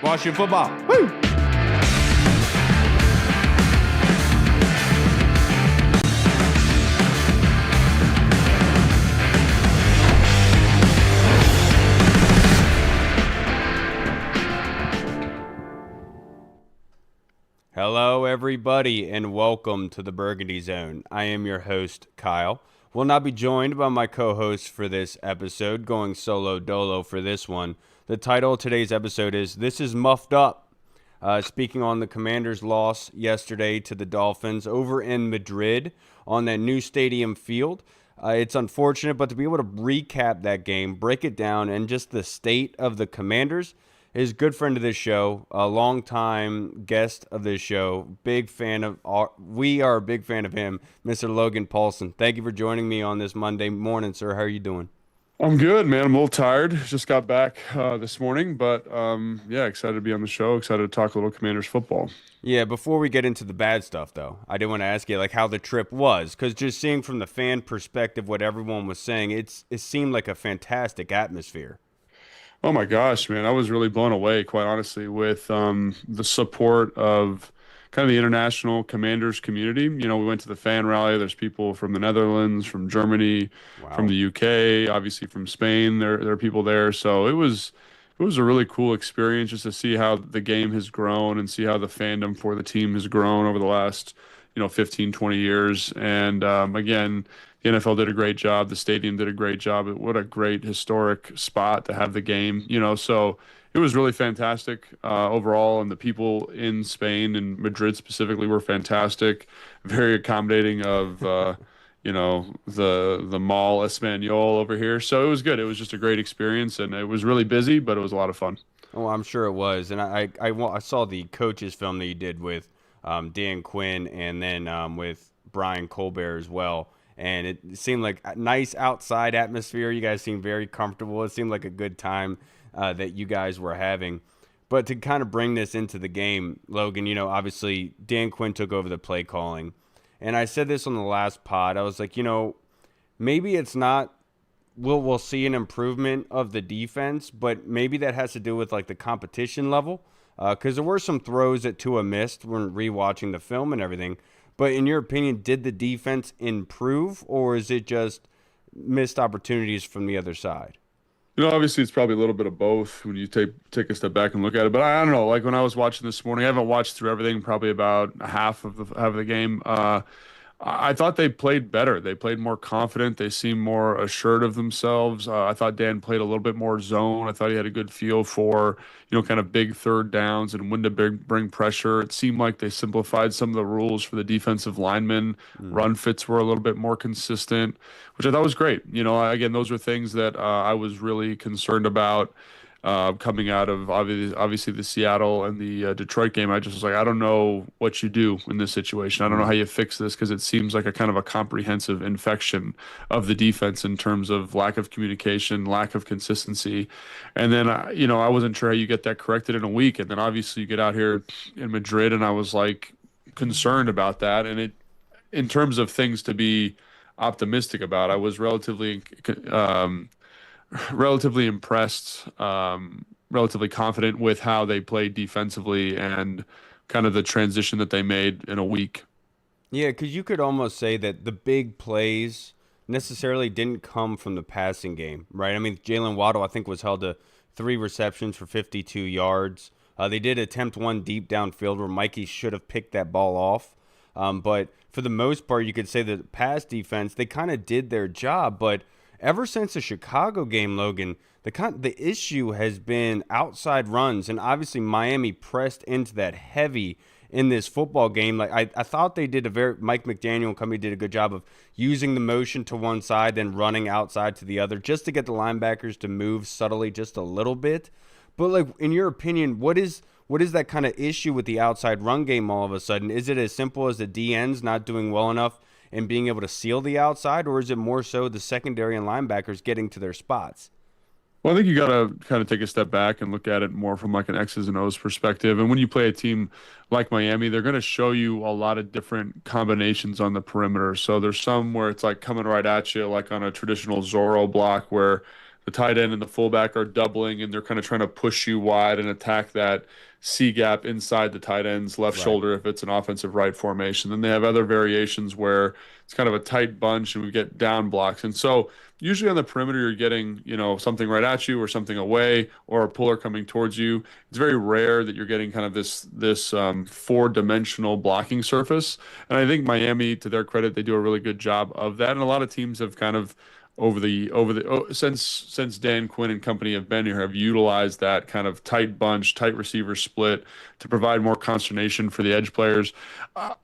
Washington football. Woo! Hello, everybody, and welcome to the Burgundy Zone. I am your host, Kyle. Will not be joined by my co-host for this episode, going solo dolo for this one. The title of today's episode is This is Muffed Up. Speaking on the Commanders' loss yesterday to the Dolphins over in Madrid on that new stadium field. It's unfortunate, but to be able to recap that game, break it down, and just the state of the Commanders, is a good friend of this show, a longtime guest of this show, we are a big fan of him, Mr. Logan Paulsen. Thank you for joining me on this Monday morning, sir. How are you doing? I'm good, man. I'm a little tired. Just got back this morning, but yeah, excited to be on the show. Excited to talk a little Commanders football. Yeah, before we get into the bad stuff, though, I did want to ask you like how the trip was, because just seeing from the fan perspective what everyone was saying, it seemed like a fantastic atmosphere. Oh my gosh, man. I was really blown away, quite honestly, with the support of kind of the international Commanders community. You know, we went to the fan rally. There's people from the Netherlands, from Germany, from Wow. the UK, obviously from Spain. There are people there. So it was a really cool experience just to see how the game has grown and see how the fandom for the team has grown over the last, 15, 20 years. And again, the NFL did a great job. The stadium did a great job. What a great historic spot to have the game, so it was really fantastic overall. And the people in Spain and Madrid specifically were fantastic, very accommodating of, the Mall Espanol over here. So it was good. It was just a great experience, and it was really busy, but it was a lot of fun. Oh, I'm sure it was. And I saw the coaches film that you did with Dan Quinn and then with Brian Colbert as well. And it seemed like a nice outside atmosphere. You guys seemed very comfortable. It seemed like a good time that you guys were having. But to kind of bring this into the game, Logan, obviously Dan Quinn took over the play calling. And I said this on the last pod. I was like, maybe it's not we'll see an improvement of the defense, but maybe that has to do with like the competition level. Because there were some throws that Tua missed when rewatching the film and everything. But in your opinion, did the defense improve, or is it just missed opportunities from the other side? Obviously, it's probably a little bit of both when you take a step back and look at it. But I don't know. Like when I was watching this morning, I haven't watched through everything, probably about half of the game. I thought they played better. They played more confident. They seemed more assured of themselves. I thought Dan played a little bit more zone. I thought he had a good feel for, kind of big third downs and when to bring pressure. It seemed like they simplified some of the rules for the defensive linemen. Run fits were a little bit more consistent, which I thought was great. Again, those are things that I was really concerned about. Coming out of obviously the Seattle and the Detroit game. I just was like, I don't know what you do in this situation. I don't know how you fix this because it seems like a kind of a comprehensive infection of the defense in terms of lack of communication, lack of consistency. And then, I wasn't sure how you get that corrected in a week. And then obviously you get out here in Madrid, and I was like concerned about that. And in terms of things to be optimistic about, I was relatively impressed, relatively confident with how they played defensively and kind of the transition that they made in a week. Yeah, because you could almost say that the big plays necessarily didn't come from the passing game, right? I mean, Jalen Waddle, I think, was held to 3 receptions for 52 yards. They did attempt one deep downfield where Mikey should have picked that ball off. But for the most part, you could say the pass defense, they kind of did their job, but ever since the Chicago game, Logan, the issue has been outside runs, and obviously Miami pressed into that heavy in this football game. Like I thought they did Mike McDaniel and company did a good job of using the motion to one side, then running outside to the other, just to get the linebackers to move subtly just a little bit. But like in your opinion, what is that kind of issue with the outside run game all of a sudden? Is it as simple as the DNs not doing well enough and being able to seal the outside, or is it more so the secondary and linebackers getting to their spots? Well, I think you got to kind of take a step back and look at it more from like an X's and O's perspective. And when you play a team like Miami, they're going to show you a lot of different combinations on the perimeter. So there's some where it's like coming right at you, like on a traditional Zorro block where the tight end and the fullback are doubling and they're kind of trying to push you wide and attack that C gap inside the tight end's left Right. shoulder if it's an offensive right formation. Then they have other variations where it's kind of a tight bunch and we get down blocks. And so usually on the perimeter, you're getting, something right at you or something away or a puller coming towards you. It's very rare that you're getting kind of this four-dimensional blocking surface. And I think Miami, to their credit, they do a really good job of that. And a lot of teams have kind of since Dan Quinn and company have been here, have utilized that kind of tight bunch, tight receiver split to provide more consternation for the edge players.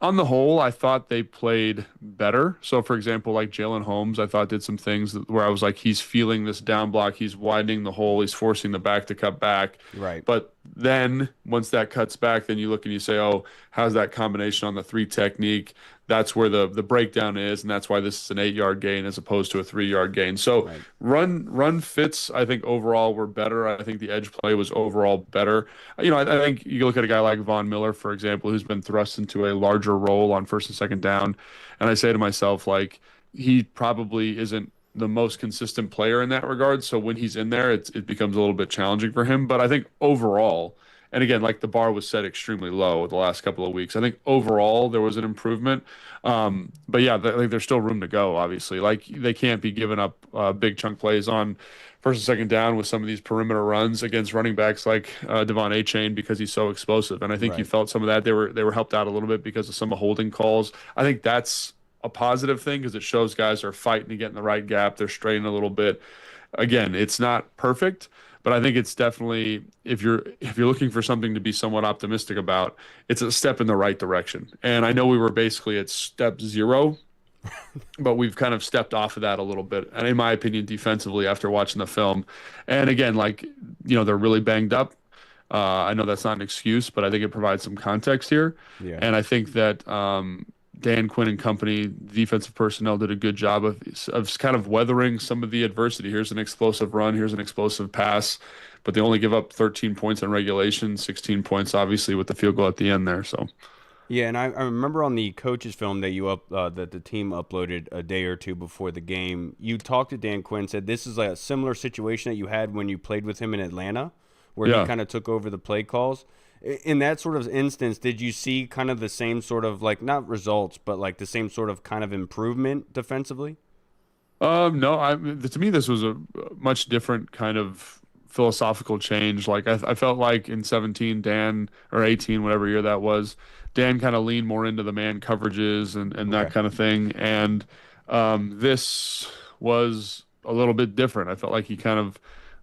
On the whole, I thought they played better. So, for example, like Jalen Holmes, I thought did some things where I was like, he's feeling this down block, he's widening the hole, he's forcing the back to cut back. Right. But then once that cuts back, then you look and you say, oh, how's that combination on the three technique? That's where the breakdown is, and that's why this is an 8-yard gain as opposed to a 3-yard gain. So Right. run fits, I think overall were better. I think the edge play was overall better. I think you look at a guy like Von Miller, for example, who's been thrust into a larger role on first and second down, and I say to myself, like, he probably isn't the most consistent player in that regard. So when he's in there, it becomes a little bit challenging for him. But I think overall, and again, like the bar was set extremely low the last couple of weeks. I think overall there was an improvement. But yeah, like there's still room to go. Obviously, like they can't be giving up big chunk plays on first and second down with some of these perimeter runs against running backs like Devon Achane because he's so explosive. And I think you Right. felt some of that. They were helped out a little bit because of some of holding calls. I think that's a positive thing because it shows guys are fighting to get in the right gap. They're straining a little bit. Again, it's not perfect, but I think it's definitely if you're looking for something to be somewhat optimistic about, it's a step in the right direction. And I know we were basically at step zero, but we've kind of stepped off of that a little bit. And in my opinion, defensively after watching the film, and again, like they're really banged up. I know that's not an excuse, but I think it provides some context here. Yeah. And I think that Dan Quinn and company, defensive personnel, did a good job of kind of weathering some of the adversity. Here's an explosive run, here's an explosive pass, but they only give up 13 points in regulation, 16 points obviously with the field goal at the end there. So Yeah, and I remember on the coaches film that that the team uploaded a day or two before the game, you talked to Dan Quinn, said this is like a similar situation that you had when you played with him in Atlanta, where he yeah. kind of took over the play calls. In that sort of instance, did you see kind of the same sort of like not results, but like the same sort of kind of improvement defensively? No, to me this was a much different kind of philosophical change. Like I felt like in 17, Dan or 18, whatever year that was, Dan kind of leaned more into the man coverages and that Okay. kind of thing. And this was a little bit different. I felt like he kind of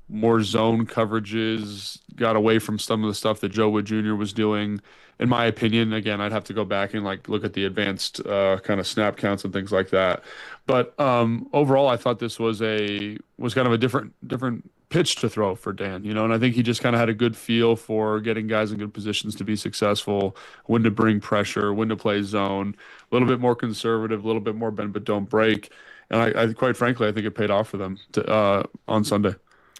more zone coverages, got away from some of the stuff that Joe Wood Jr. was doing. In my opinion, again, I'd have to go back and like look at the advanced kind of snap counts and things like that. But overall, I thought this was kind of a different pitch to throw for Dan, and I think he just kind of had a good feel for getting guys in good positions to be successful, when to bring pressure, when to play zone, a little bit more conservative, a little bit more bend but don't break. And I quite frankly, I think it paid off for them on Sunday.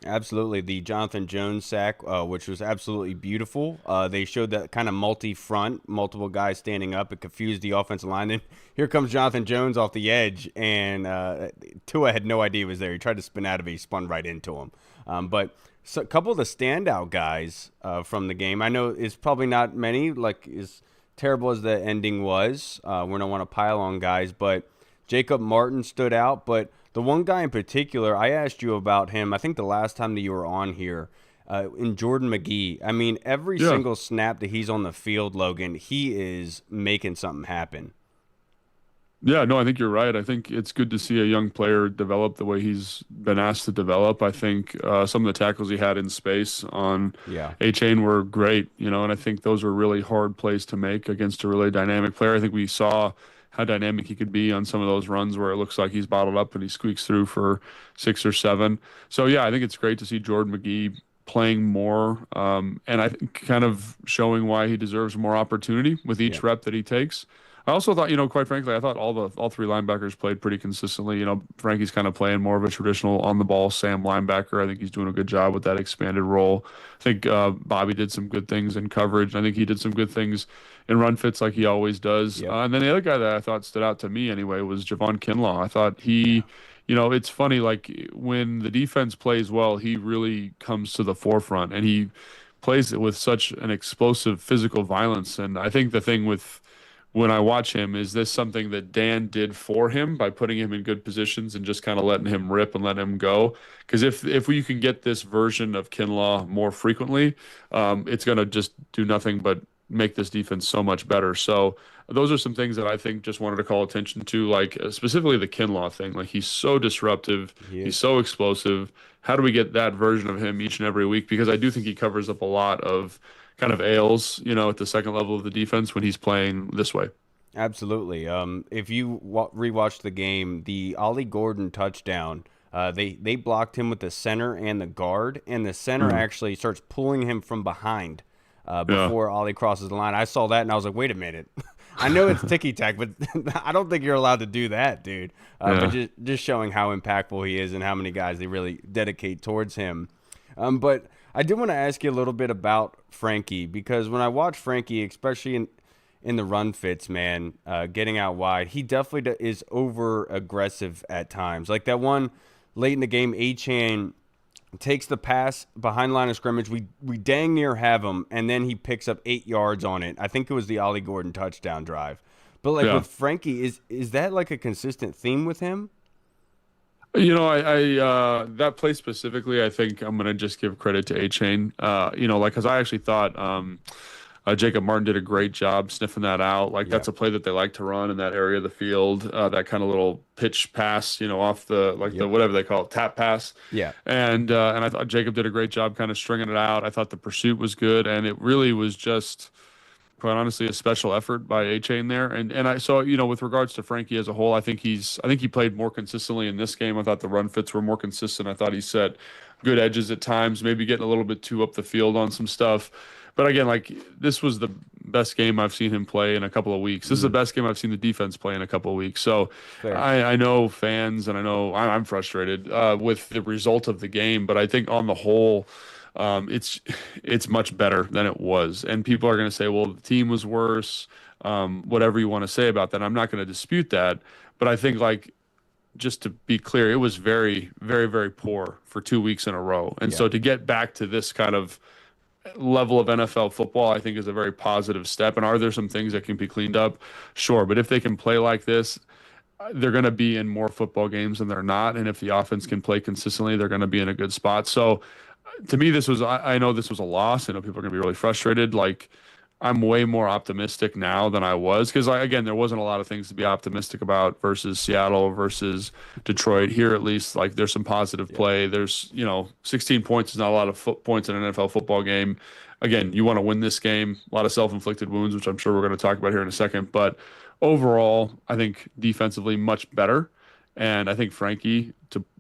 Absolutely. The Jonathan Jones sack, which was absolutely beautiful. They showed that kind of multi-front, multiple guys standing up. It confused the offensive line. Then here comes Jonathan Jones off the edge, and Tua had no idea he was there. He tried to spin out of it. He spun right into him. But a couple of the standout guys from the game, I know it's probably not many, like as terrible as the ending was. We don't want to pile on guys, but Jacob Martin stood out. But the one guy in particular, I asked you about him, I think the last time that you were on here, in Jordan McGee. I mean, every Yeah. single snap that he's on the field, Logan, he is making something happen. Yeah, no, I think you're right. I think it's good to see a young player develop the way he's been asked to develop. I think some of the tackles he had in space on Yeah. A-Chain were great, and I think those were really hard plays to make against a really dynamic player. I think we saw how dynamic he could be on some of those runs where it looks like he's bottled up and he squeaks through for 6 or 7. So yeah, I think it's great to see Jordan McGee playing more, and I think kind of showing why he deserves more opportunity with each Yeah. rep that he takes. I also thought, quite frankly, I thought all three linebackers played pretty consistently. Frankie's kind of playing more of a traditional on the ball Sam linebacker. I think he's doing a good job with that expanded role. I think Bobby did some good things in coverage. I think he did some good things in run fits like he always does. Yep. And then the other guy that I thought stood out to me anyway was Javon Kinlaw. I thought he it's funny, like when the defense plays well, he really comes to the forefront and he plays it with such an explosive physical violence. And I think the thing with when I watch him, is this something that Dan did for him by putting him in good positions and just kind of letting him rip and letting him go? Because if we can get this version of Kinlaw more frequently, it's going to just do nothing but make this defense so much better. So those are some things that I think just wanted to call attention to, like specifically the Kinlaw thing. Like he's so disruptive, He he's is. so explosive. How do we get that version of him each and every week? Because I do think he covers up a lot of kind of ails, at the second level of the defense when he's playing this way. Absolutely. If you rewatch the game, the Ollie Gordon touchdown, they blocked him with the center and the guard, and the center Mhm. actually starts pulling him from behind Yeah, before Ollie crosses the line. I saw that and I was like, wait a minute. I know it's ticky tack, but I don't think you're allowed to do that, dude. But yeah. just showing how impactful he is and how many guys they really dedicate towards him. But I did want to ask you a little bit about Frankie because when I watch Frankie, especially in the run fits, man, getting out wide, he definitely is over aggressive at times. Like that one late in the game, Achan takes the pass behind line of scrimmage. We dang near have him, and then he picks up 8 yards on it. I think it was the Ollie Gordon touchdown drive. But like Yeah. with Frankie, is that like a consistent theme with him? That play specifically, I think I'm gonna just give credit to A-Chain. Like because I actually thought Jacob Martin did a great job sniffing that out. Like Yeah, that's a play that they like to run in that area of the field. That kind of little pitch pass, off the like the yep, whatever they call it, tap pass. yeah, And I thought Jacob did a great job kind of stringing it out. I thought the pursuit was good, and it really was just quite honestly a special effort by A Chain there. And I saw, with regards to Frankie as a whole, I think he played more consistently in this game. I thought the run fits were more consistent. I thought he set good edges at times, maybe getting a little bit too up the field on some stuff. But again, like this was the best game I've seen him play in a couple of weeks. This is the mm, best game I've seen the defense play in a couple of weeks. So fair, I know fans and I know I'm frustrated with the result of the game, but I think on the whole, it's much better than it was. And people are going to say, well, the team was worse, whatever you want to say about that. I'm not going to dispute that, but I think like just to be clear, it was very, very, very poor for 2 weeks in a row. And yeah. so to get back to this kind of level of NFL football, I think is a very positive step. And are there some things that can be cleaned up? Sure. But if they can play like this, they're going to be in more football games than they're not. And if the offense can play consistently, they're going to be in a good spot. So to me, I know this was a loss. I know people are going to be really frustrated. Like, I'm way more optimistic now than I was because, again, there wasn't a lot of things to be optimistic about versus Seattle versus Detroit. Here, at least, like, there's some positive Yeah. play. There's, 16 points is not a lot of points in an NFL football game. Again, you want to win this game. A lot of self-inflicted wounds, which I'm sure we're going to talk about here in a second. But overall, I think defensively much better. And I think Frankie,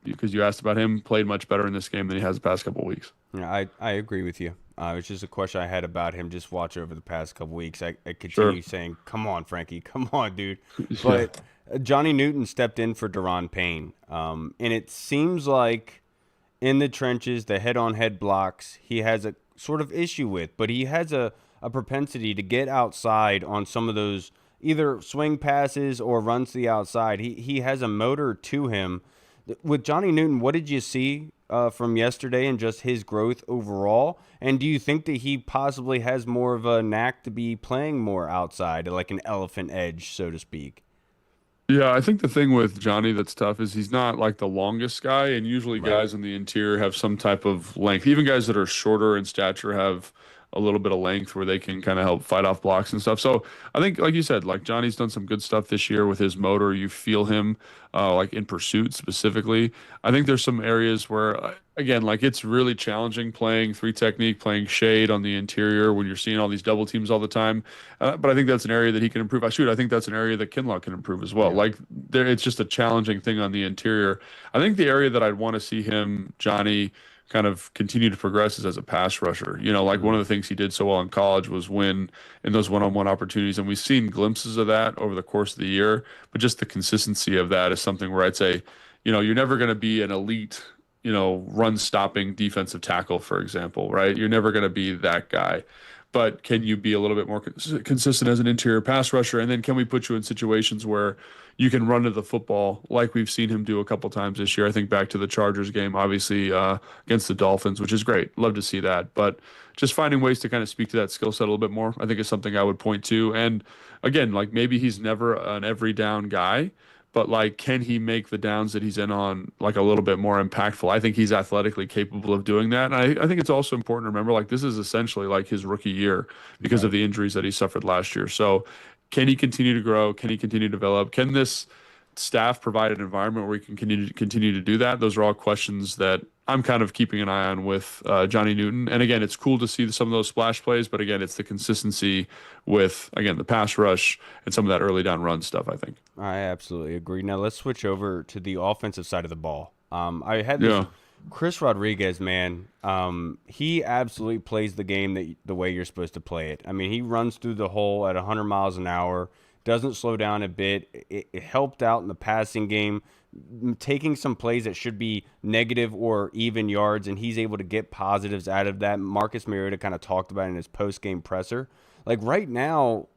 because you asked about him, played much better in this game than he has the past couple of weeks. Yeah, I agree with you. It's just a question I had about him. Just watch over the past couple weeks. I Sure. continue saying, "Come on, Frankie, come on, dude." Yeah. But Johnny Newton stepped in for Deron Payne, and it seems like in the trenches, the head-on-head blocks, he has a sort of issue with. But he has a propensity to get outside on some of those either swing passes or runs to the outside. He has a motor to him. With Johnny Newton, what did you see from yesterday and just his growth overall? And do you think that he possibly has more of a knack to be playing more outside, like an elephant edge, so to speak? Yeah, I think the thing with Johnny that's tough is he's not like the longest guy, and usually Right. guys in the interior have some type of length. Even guys that are shorter in stature have a little bit of length where they can kind of help fight off blocks and stuff. So I think, like you said, like Johnny's done some good stuff this year with his motor. You feel him, like in pursuit specifically. I think there's some areas where, again, like it's really challenging playing three technique, playing shade on the interior when you're seeing all these double teams all the time. But I think that's an area that he can improve. I think that's an area that Kinlaw can improve as well. Yeah. Like there, it's just a challenging thing on the interior. I think the area that I'd want to see him, Johnny, kind of continue to progress is as a pass rusher. Like one Mm, of the things he did so well in college was win in those one-on-one opportunities, and we've seen glimpses of that over the course of the year. But just the consistency of that is something where I'd say, you're never going to be an elite, run stopping defensive tackle, for example, right? You're never going to be that guy. but can you be a little bit more consistent as an interior pass rusher? And then can we put you in situations where you can run to the football like we've seen him do a couple times this year? I think back to the Chargers game, obviously against the Dolphins, which is great. Love to see that. But just finding ways to kind of speak to that skill set a little bit more, I think is something I would point to. And again, like maybe he's never an every down guy, but like, can he make the downs that he's in on like a little bit more impactful? I think he's athletically capable of doing that. And I think it's also important to remember like this is essentially like his rookie year because of Right. the injuries that he suffered last year. So can he continue to grow? Can he continue to develop? Can this staff provide an environment where he can continue to do that? Those are all questions that I'm kind of keeping an eye on with Johnny Newton. And again, it's cool to see some of those splash plays, but again, it's the consistency with again the pass rush and some of that early down run stuff, I think. I absolutely agree. Now let's switch over to the offensive side of the ball. I had this Yeah. Chris Rodriguez, man. He absolutely plays the game the way you're supposed to play it. I mean, he runs through the hole at 100 miles an hour, doesn't slow down a bit. It helped out in the passing game, taking some plays that should be negative or even yards, and he's able to get positives out of that. Marcus Mariota kind of talked about it in his post game presser. Like right now,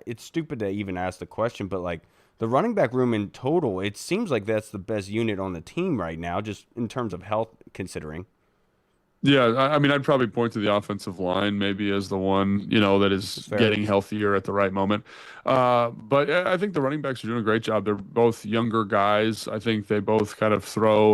it's stupid to even ask the question, but like the running back room in total, it seems like that's the best unit on the team right now, just in terms of health considering. Yeah, I mean, I'd probably point to the offensive line maybe as the one, that That's is fair. getting healthier at the right moment. But I think the running backs are doing a great job. They're both younger guys. I think they both kind of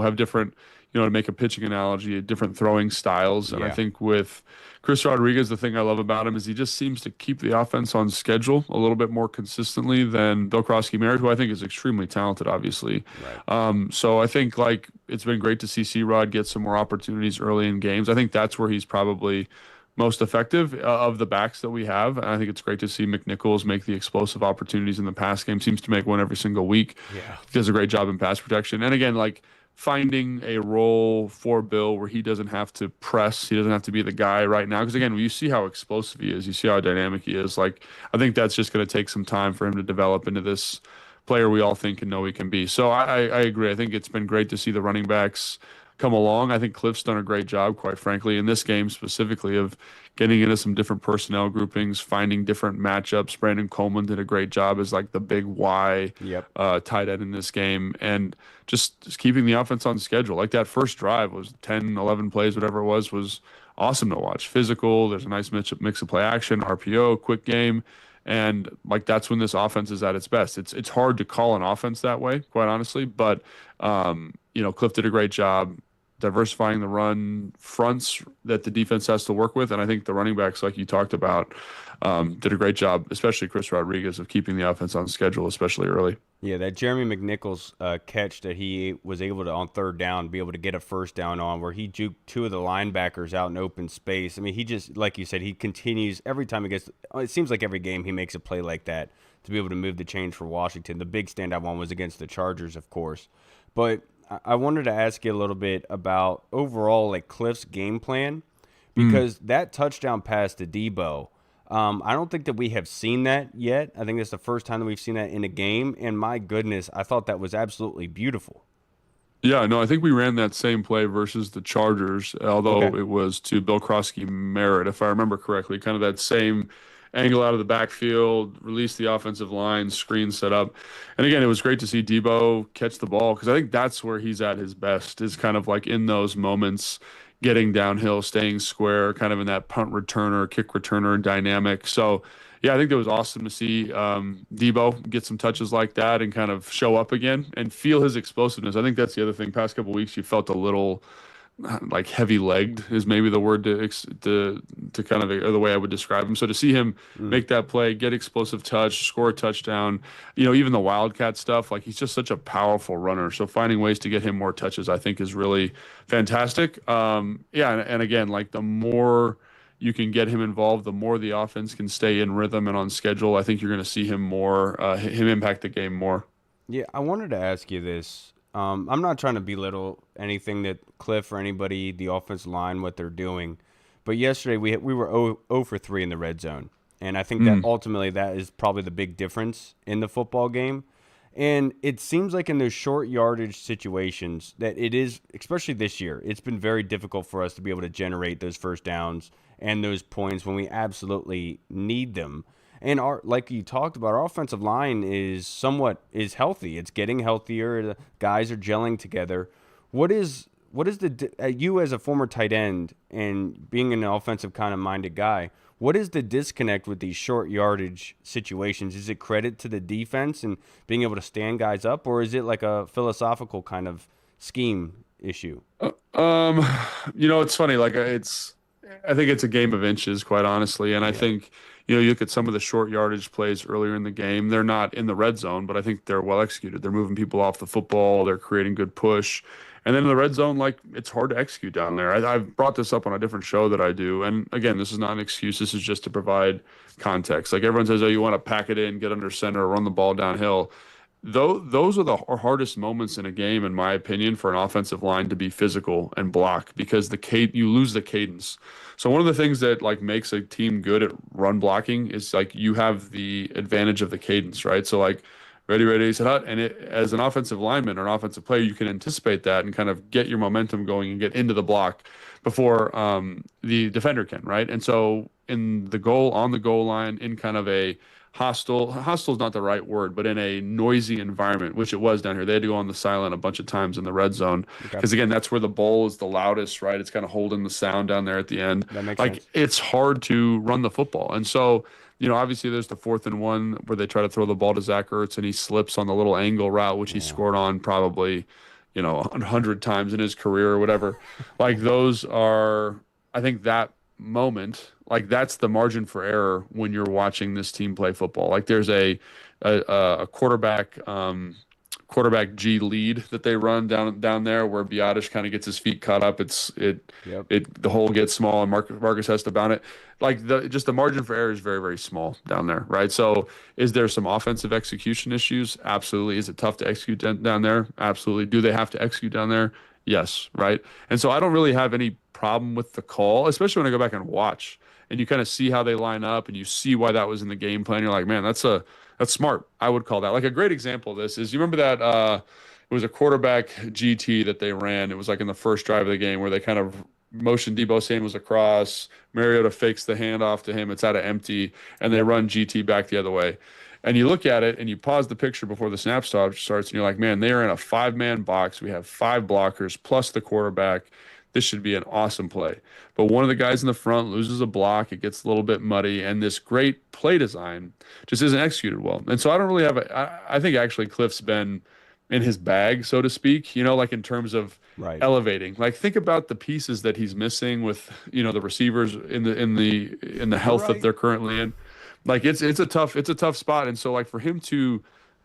have different, to make a pitching analogy, different throwing styles. And I Yeah. think with Chris Rodriguez, the thing I love about him is he just seems to keep the offense on schedule a little bit more consistently than Bill Krosky-Merritt, who I think is extremely talented, obviously. Right. So I think like it's been great to see C-Rod get some more opportunities early in games. I think that's where he's probably most effective of the backs that we have. And I think it's great to see McNichols make the explosive opportunities in the pass game. Seems to make one every single week. Yeah. He does a great job in pass protection. And again, like finding a role for Bill where he doesn't have to press, he doesn't have to be the guy right now. Because again, you see how explosive he is, you see how dynamic he is. Like I think that's just going to take some time for him to develop into this player we all think and know he can be. So I agree. I think it's been great to see the running backs come along. I think Cliff's done a great job, quite frankly, in this game specifically of getting into some different personnel groupings, finding different matchups. Brandon Coleman did a great job as like the big Y Yep. tight end in this game and just keeping the offense on schedule. Like that first drive was 10, 11 plays, whatever it was awesome to watch. Physical, there's a nice mix of play action, RPO, quick game. And like that's when this offense is at its best. It's hard to call an offense that way, quite honestly. But Cliff did a great job diversifying the run fronts that the defense has to work with, and I think the running backs, like you talked about, did a great job, especially Chris Rodriguez, of keeping the offense on schedule, especially early. Yeah, that Jeremy McNichols catch that he was able to on third down be able to get a first down on, where he juked two of the linebackers out in open space. I mean, he just like you said, he continues every time he gets. It seems like every game he makes a play like that to be able to move the change for Washington. The big standout one was against the Chargers, of course, but I wanted to ask you a little bit about overall like Cliff's game plan Mm. because that touchdown pass to Debo. I don't think that we have seen that yet. I think that's the first time that we've seen that in a game. And my goodness, I thought that was absolutely beautiful. Yeah, no, I think we ran that same play versus the Chargers, Okay. although it was to Bill Krosky Merritt, if I remember correctly, kind of that same angle out of the backfield, release the offensive line, screen set up. And again, it was great to see Debo catch the ball because I think that's where he's at his best, is kind of like in those moments, getting downhill, staying square, kind of in that punt returner, kick returner dynamic. So, yeah, I think it was awesome to see Debo get some touches like that and kind of show up again and feel his explosiveness. I think that's the other thing. Past couple weeks, you felt a little like heavy legged is maybe the word to kind of or the way I would describe him. So to see him Mm. make that play, get explosive touch, score a touchdown, even the Wildcat stuff, like he's just such a powerful runner. So finding ways to get him more touches, I think, is really fantastic. Yeah, and again, like the more you can get him involved, the more the offense can stay in rhythm and on schedule. I think you're going to see him more, him impact the game more. Yeah, I wanted to ask you this. I'm not trying to belittle anything that Cliff or anybody, the offensive line, what they're doing. But yesterday we were 0 for 3 in the red zone. And I think that Mm, ultimately that is probably the big difference in the football game. And it seems like in those short yardage situations that it is, especially this year, it's been very difficult for us to be able to generate those first downs and those points when we absolutely need them. And our, like you talked about, our offensive line is healthy. It's getting healthier. The guys are gelling together. What is you as a former tight end and being an offensive kind of minded guy? What is the disconnect with these short yardage situations? Is it credit to the defense and being able to stand guys up, or is it like a philosophical kind of scheme issue? Um, it's funny. I think it's a game of inches, quite honestly. And I Yeah, think, you look at some of the short yardage plays earlier in the game. They're not in the red zone, but I think they're well executed. They're moving people off the football. They're creating good push. And then in the red zone, like it's hard to execute down there. I've brought this up on a different show that I do. And again, this is not an excuse. This is just to provide context. Like everyone says, oh, you want to pack it in, get under center, run the ball downhill. Those are the hardest moments in a game, in my opinion, for an offensive line to be physical and block because you lose the cadence. So one of the things that like makes a team good at run blocking is like you have the advantage of the cadence, right? So like ready, set out, and as an offensive lineman or an offensive player, you can anticipate that and kind of get your momentum going and get into the block before the defender can, right? And so on the goal line, in kind of a hostile is not the right word, but in a noisy environment, which it was down here. They had to go on the silent a bunch of times in the red zone okay, because again, that's where the bowl is the loudest, right? It's kind of holding the sound down there at the end. that makes Like sense. it's hard to run the football, and so. Obviously there's the 4th and 1 where they try to throw the ball to Zach Ertz and he slips on the little angle route, which he Yeah, scored on probably, 100 times in his career or whatever. Like those are, I think that moment, like that's the margin for error when you're watching this team play football. Like there's a quarterback G lead that they run down there where Biotish kind of gets his feet caught up. yep. The hole gets small and Marcus has to bound it. Like the margin for error is very, very small down there, right? So is there some offensive execution issues? Absolutely. Is it tough to execute down there? Absolutely. Do they have to execute down there? Yes, right. And so I don't really have any problem with the call, especially when I go back and watch and you kind of see how they line up and you see why that was in the game plan. You're like, man, that's smart. I would call that. Like a great example of this is you remember that it was a quarterback GT that they ran. It was like in the first drive of the game where they kind of motioned Debo Samuels across. Mariota fakes the handoff to him. It's out of empty, and they Yep. run GT back the other way. And you look at it and you pause the picture before the snap starts, and you're like, man, they are in a 5-man box. We have 5 blockers plus the quarterback. This should be an awesome play. But one of the guys in the front loses a block. It gets a little bit muddy, and this great play design just isn't executed well. And so I don't really have I think actually Cliff's been in his bag, so to speak, like in terms of Right. elevating. Like think about the pieces that he's missing with, the receivers in the You're health that right. they're currently in. Like it's a tough spot. And so like for him to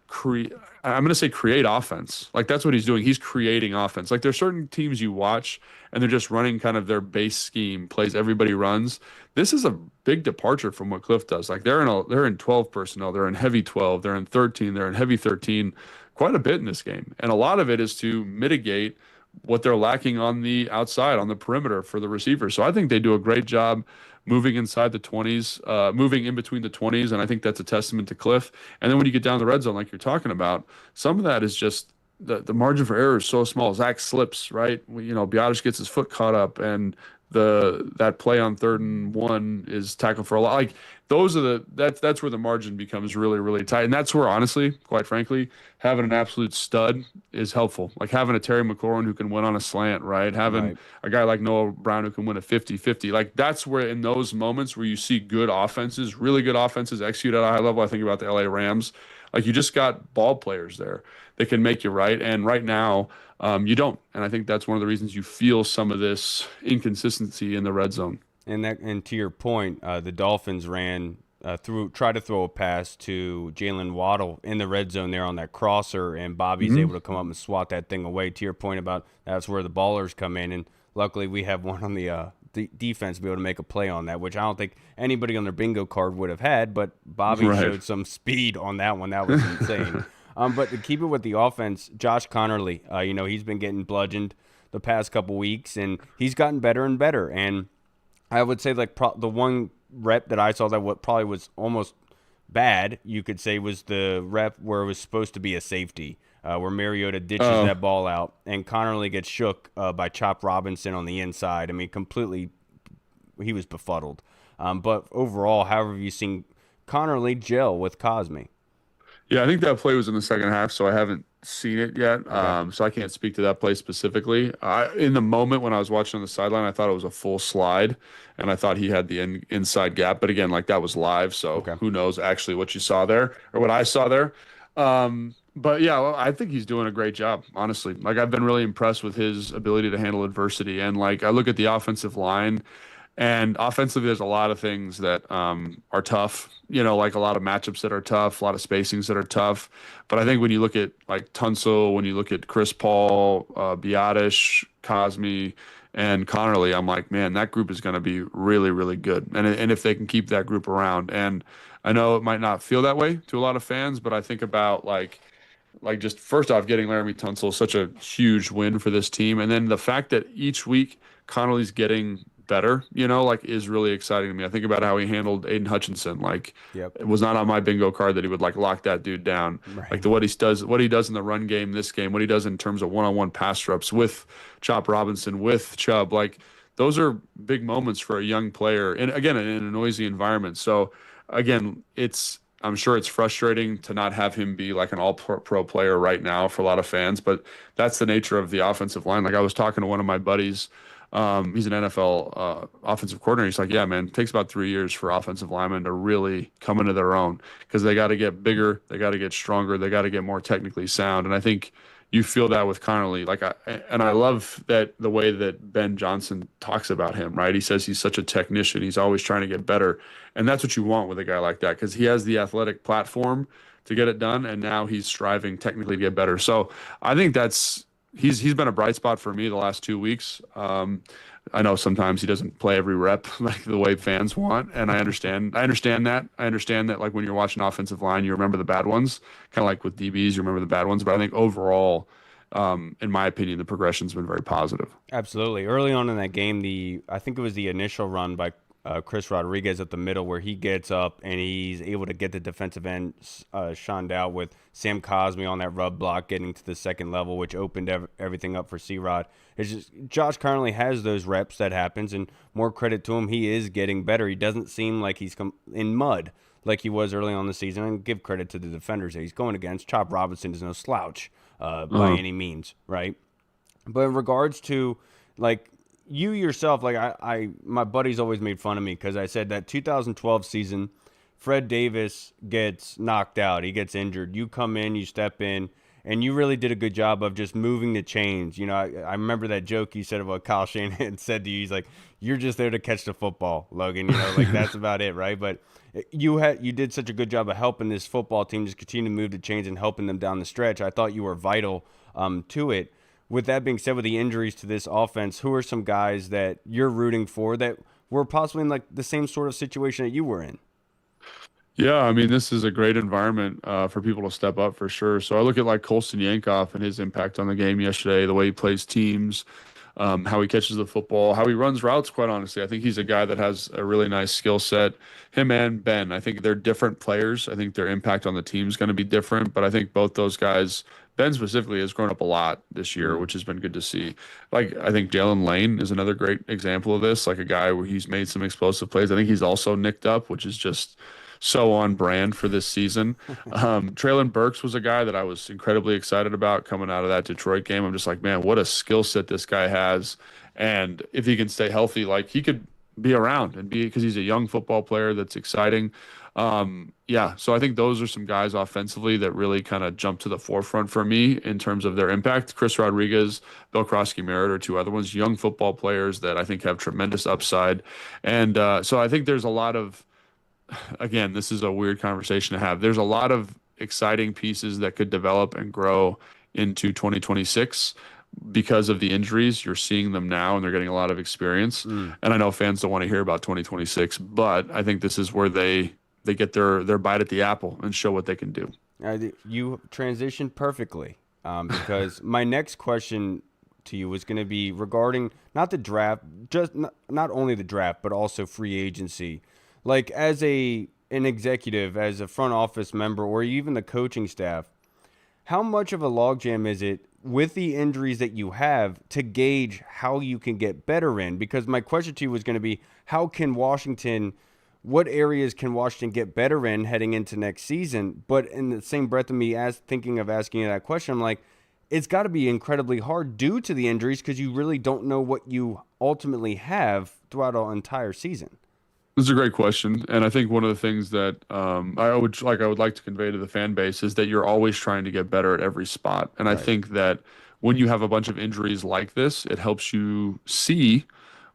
create I'm going to say create offense. Like that's what he's doing. He's creating offense. Like there's certain teams you watch and they're just running kind of their base scheme, plays everybody runs. This is a big departure from what Cliff does. Like they're in 12 personnel, they're in heavy 12, they're in 13, they're in heavy 13 quite a bit in this game. And a lot of it is to mitigate what they're lacking on the outside, on the perimeter for the receivers. So I think they do a great job moving inside the 20s, moving in between the 20s. And I think that's a testament to Cliff. And then when you get down the red zone, like you're talking about, some of that is just the margin for error is so small. Zach slips, right? Biotish gets his foot caught up and that play on 3rd and 1 is tackled for a lot. Like that's where the margin becomes really, really tight. And that's where, honestly, quite frankly, having an absolute stud is helpful. Like having a Terry McLaurin who can win on a slant, right? Having Right. a guy like Noah Brown who can win a 50-50. Like that's where in those moments where you see good offenses, really good offenses execute at a high level. I think about the LA Rams. Like you just got ball players there that can make you right. And right now, you don't. And I think that's one of the reasons you feel some of this inconsistency in the red zone. And to your point, the Dolphins tried to throw a pass to Jalen Waddle in the red zone there on that crosser, and Bobby's Hmm. able to come up and swat that thing away. To your point about that's where the ballers come in, and luckily we have one on the defense to be able to make a play on that, which I don't think anybody on their bingo card would have had, but Bobby Right. showed some speed on that one. That was insane. But to keep it with the offense, Josh Connerly, he's been getting bludgeoned the past couple weeks, and he's gotten better and better. And I would say like the one rep that I saw that what probably was almost bad, you could say, was the rep where it was supposed to be a safety, where Mariota ditches Oh, that ball out and Connerly gets shook by Chop Robinson on the inside. I mean, completely he was befuddled. But overall, how have you seen Connerly gel with Cosme? Yeah, I think that play was in the second half, so I haven't seen it yet. Okay. So I can't speak to that play specifically. In the moment when I was watching on the sideline, I thought it was a full slide, and I thought he had the inside gap. But again, like that was live, so Okay. who knows actually what you saw there or what I saw there. But yeah, well, I think he's doing a great job, honestly. Like I've been really impressed with his ability to handle adversity, and like I look at the offensive line. And offensively, there's a lot of things that are tough, like a lot of matchups that are tough, a lot of spacings that are tough. But I think when you look at like Tunsil, when you look at Chris Paul, Biadasz, Cosme, and Connerly, I'm like, man, that group is going to be really, really good. And if they can keep that group around, and I know it might not feel that way to a lot of fans, but I think about like just first off, getting Laramie Tunsil is such a huge win for this team, and then the fact that each week Connolly's getting better, like is really exciting to me. I think about how he handled Aiden Hutchinson. Like Yep. it was not on my bingo card that he would like lock that dude down. Like Right. what he does in the run game, this game, what he does in terms of one-on-one pass reps with Chop Robinson, with Chubb, like those are big moments for a young player, and again in a noisy environment. So again, I'm sure it's frustrating to not have him be like an all-pro player right now for a lot of fans, but that's the nature of the offensive line. Like I was talking to one of my buddies, he's an NFL offensive coordinator. He's like, yeah, man, it takes about 3 years for offensive linemen to really come into their own because they got to get bigger, they got to get stronger, they got to get more technically sound. And I think you feel that with Connerly. I love that the way that Ben Johnson talks about him, right? He says he's such a technician. He's always trying to get better. And that's what you want with a guy like that because he has the athletic platform to get it done. And now he's striving technically to get better. So I think he's been a bright spot for me the last 2 weeks. I know sometimes he doesn't play every rep like the way fans want, and I understand. I understand that. I understand that. Like when you're watching offensive line, you remember the bad ones, kind of like with DBs, you remember the bad ones. But I think overall, in my opinion, the progression's been very positive. Absolutely. Early on in that game, I think it was the initial run by Chris Rodriguez at the middle where he gets up and he's able to get the defensive end shunned out with Sam Cosme on that rub block getting to the second level, which opened everything up for C-Rod. It's just Josh currently has those reps that happens, and more credit to him, he is getting better. He doesn't seem like he's in mud like he was early on the season, and give credit to the defenders that he's going against. Chop Robinson is no slouch by any means, right? But in regards to like you yourself, like my buddies always made fun of me because I said that 2012 season, Fred Davis gets knocked out, he gets injured. You come in, you step in, and you really did a good job of just moving the chains. I remember that joke you said of what Kyle Shanahan said to you. He's like, "You're just there to catch the football, Logan." Like that's about it, right? But you did such a good job of helping this football team just continue to move the chains and helping them down the stretch. I thought you were vital to it. With that being said, with the injuries to this offense, who are some guys that you're rooting for that were possibly in like the same sort of situation that you were in? Yeah, I mean, this is a great environment for people to step up for sure. So I look at like Colston Yankoff and his impact on the game yesterday, the way he plays teams, how he catches the football, how he runs routes, quite honestly. I think he's a guy that has a really nice skill set. Him and Ben, I think they're different players. I think their impact on the team is going to be different, but I think both those guys, Ben specifically, has grown up a lot this year, which has been good to see. Like, I think Jalen Lane is another great example of this, like a guy where he's made some explosive plays. I think he's also nicked up, which is just so on brand for this season. Traylon Burks was a guy that I was incredibly excited about coming out of that Detroit game. I'm just like, man, what a skill set this guy has. And if he can stay healthy, like he could be around and be because he's a young football player that's exciting. Yeah, so I think those are some guys offensively that really kind of jump to the forefront for me in terms of their impact. Chris Rodriguez, Bill Krosky Merritt are two other ones, young football players that I think have tremendous upside. And so I think there's a lot of, again, this is a weird conversation to have. There's a lot of exciting pieces that could develop and grow into 2026 because of the injuries. You're seeing them now and they're getting a lot of experience. And I know fans don't want to hear about 2026, but I think this is where they get their bite at the apple and show what they can do. You transitioned perfectly because my next question to you was going to be regarding not the draft, just not only the draft, but also free agency. Like as an executive, as a front office member, or even the coaching staff, how much of a logjam is it with the injuries that you have to gauge how you can get better in. Because my question to you was going to be, what areas can Washington get better in heading into next season? But in the same breath of me thinking of asking you that question, I'm like, it's got to be incredibly hard due to the injuries because you really don't know what you ultimately have throughout an entire season. This is a great question, and I think one of the things that I would like to convey to the fan base is that you're always trying to get better at every spot. And I Right. think that when you have a bunch of injuries like this, it helps you see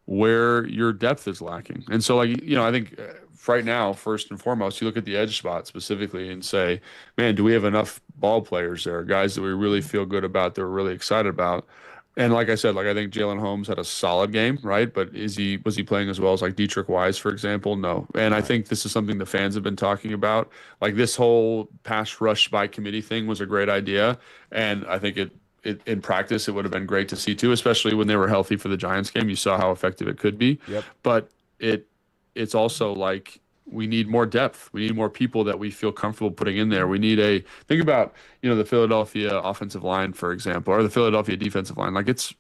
where your depth is lacking. And so, like, I think right now, first and foremost, you look at the edge spot specifically and say, man, do we have enough ball players there, guys that we really feel good about, that we're really excited about? And like I said, like I think Jalen Holmes had a solid game, right? But was he playing as well as like Dietrich Wise, for example? No. And I Right. think this is something the fans have been talking about. Like this whole pass rush by committee thing was a great idea, and I think it in practice it would have been great to see too, especially when they were healthy for the Giants game. You saw how effective it could be, Yep. but it it's also like we need more depth. We need more people that we feel comfortable putting in there. We need a think about, the Philadelphia offensive line, for example, or the Philadelphia defensive line. Like it's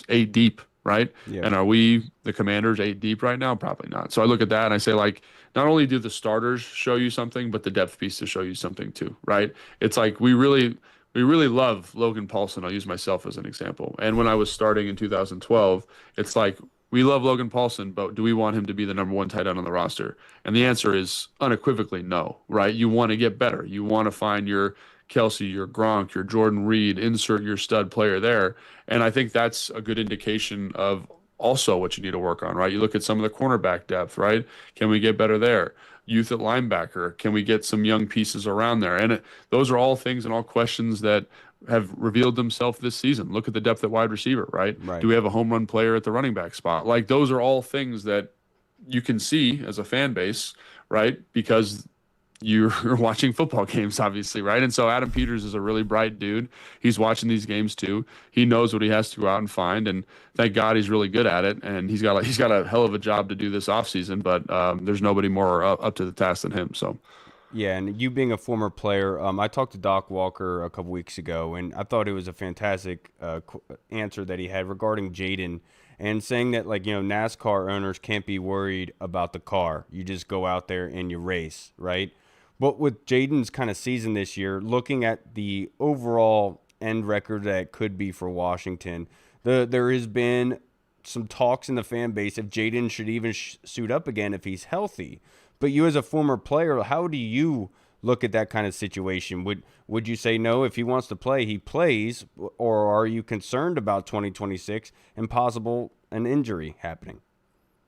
eight deep, right? Yeah. And are we the Commanders eight deep right now? Probably not. So I look at that and I say like not only do the starters show you something, but the depth pieces show you something too, right? It's like we really love Logan Paulsen. I'll use myself as an example. And when I was starting in 2012, it's like we love Logan Paulsen, but do we want him to be the number one tight end on the roster? And the answer is unequivocally no, right? You want to get better. You want to find your Kelsey, your Gronk, your Jordan Reed, insert your stud player there. And I think that's a good indication of also what you need to work on, right? You look at some of the cornerback depth, right? Can we get better there? Youth at linebacker, can we get some young pieces around there? And those are all things and all questions that have revealed themselves this season. Look at the depth at wide receiver, right? Right. Do we have a home run player at the running back spot? Like those are all things that you can see as a fan base, right? Because you're watching football games, obviously, right? And so Adam Peters is a really bright dude. He's watching these games too. He knows what he has to go out and find, and thank God he's really good at it. And he's got a hell of a job to do this offseason, but there's nobody more up to the task than him. So Yeah, and you being a former player, I talked to Doc Walker a couple weeks ago, and I thought it was a fantastic answer that he had regarding Jaden, and saying that like NASCAR owners can't be worried about the car. You just go out there and you race, right? But with Jaden's kind of season this year, looking at the overall end record that it could be for Washington, there has been some talks in the fan base if Jaden should even suit up again if he's healthy. But you as a former player, how do you look at that kind of situation? Would you say no, if he wants to play, he plays, or are you concerned about 2026 and possible an injury happening?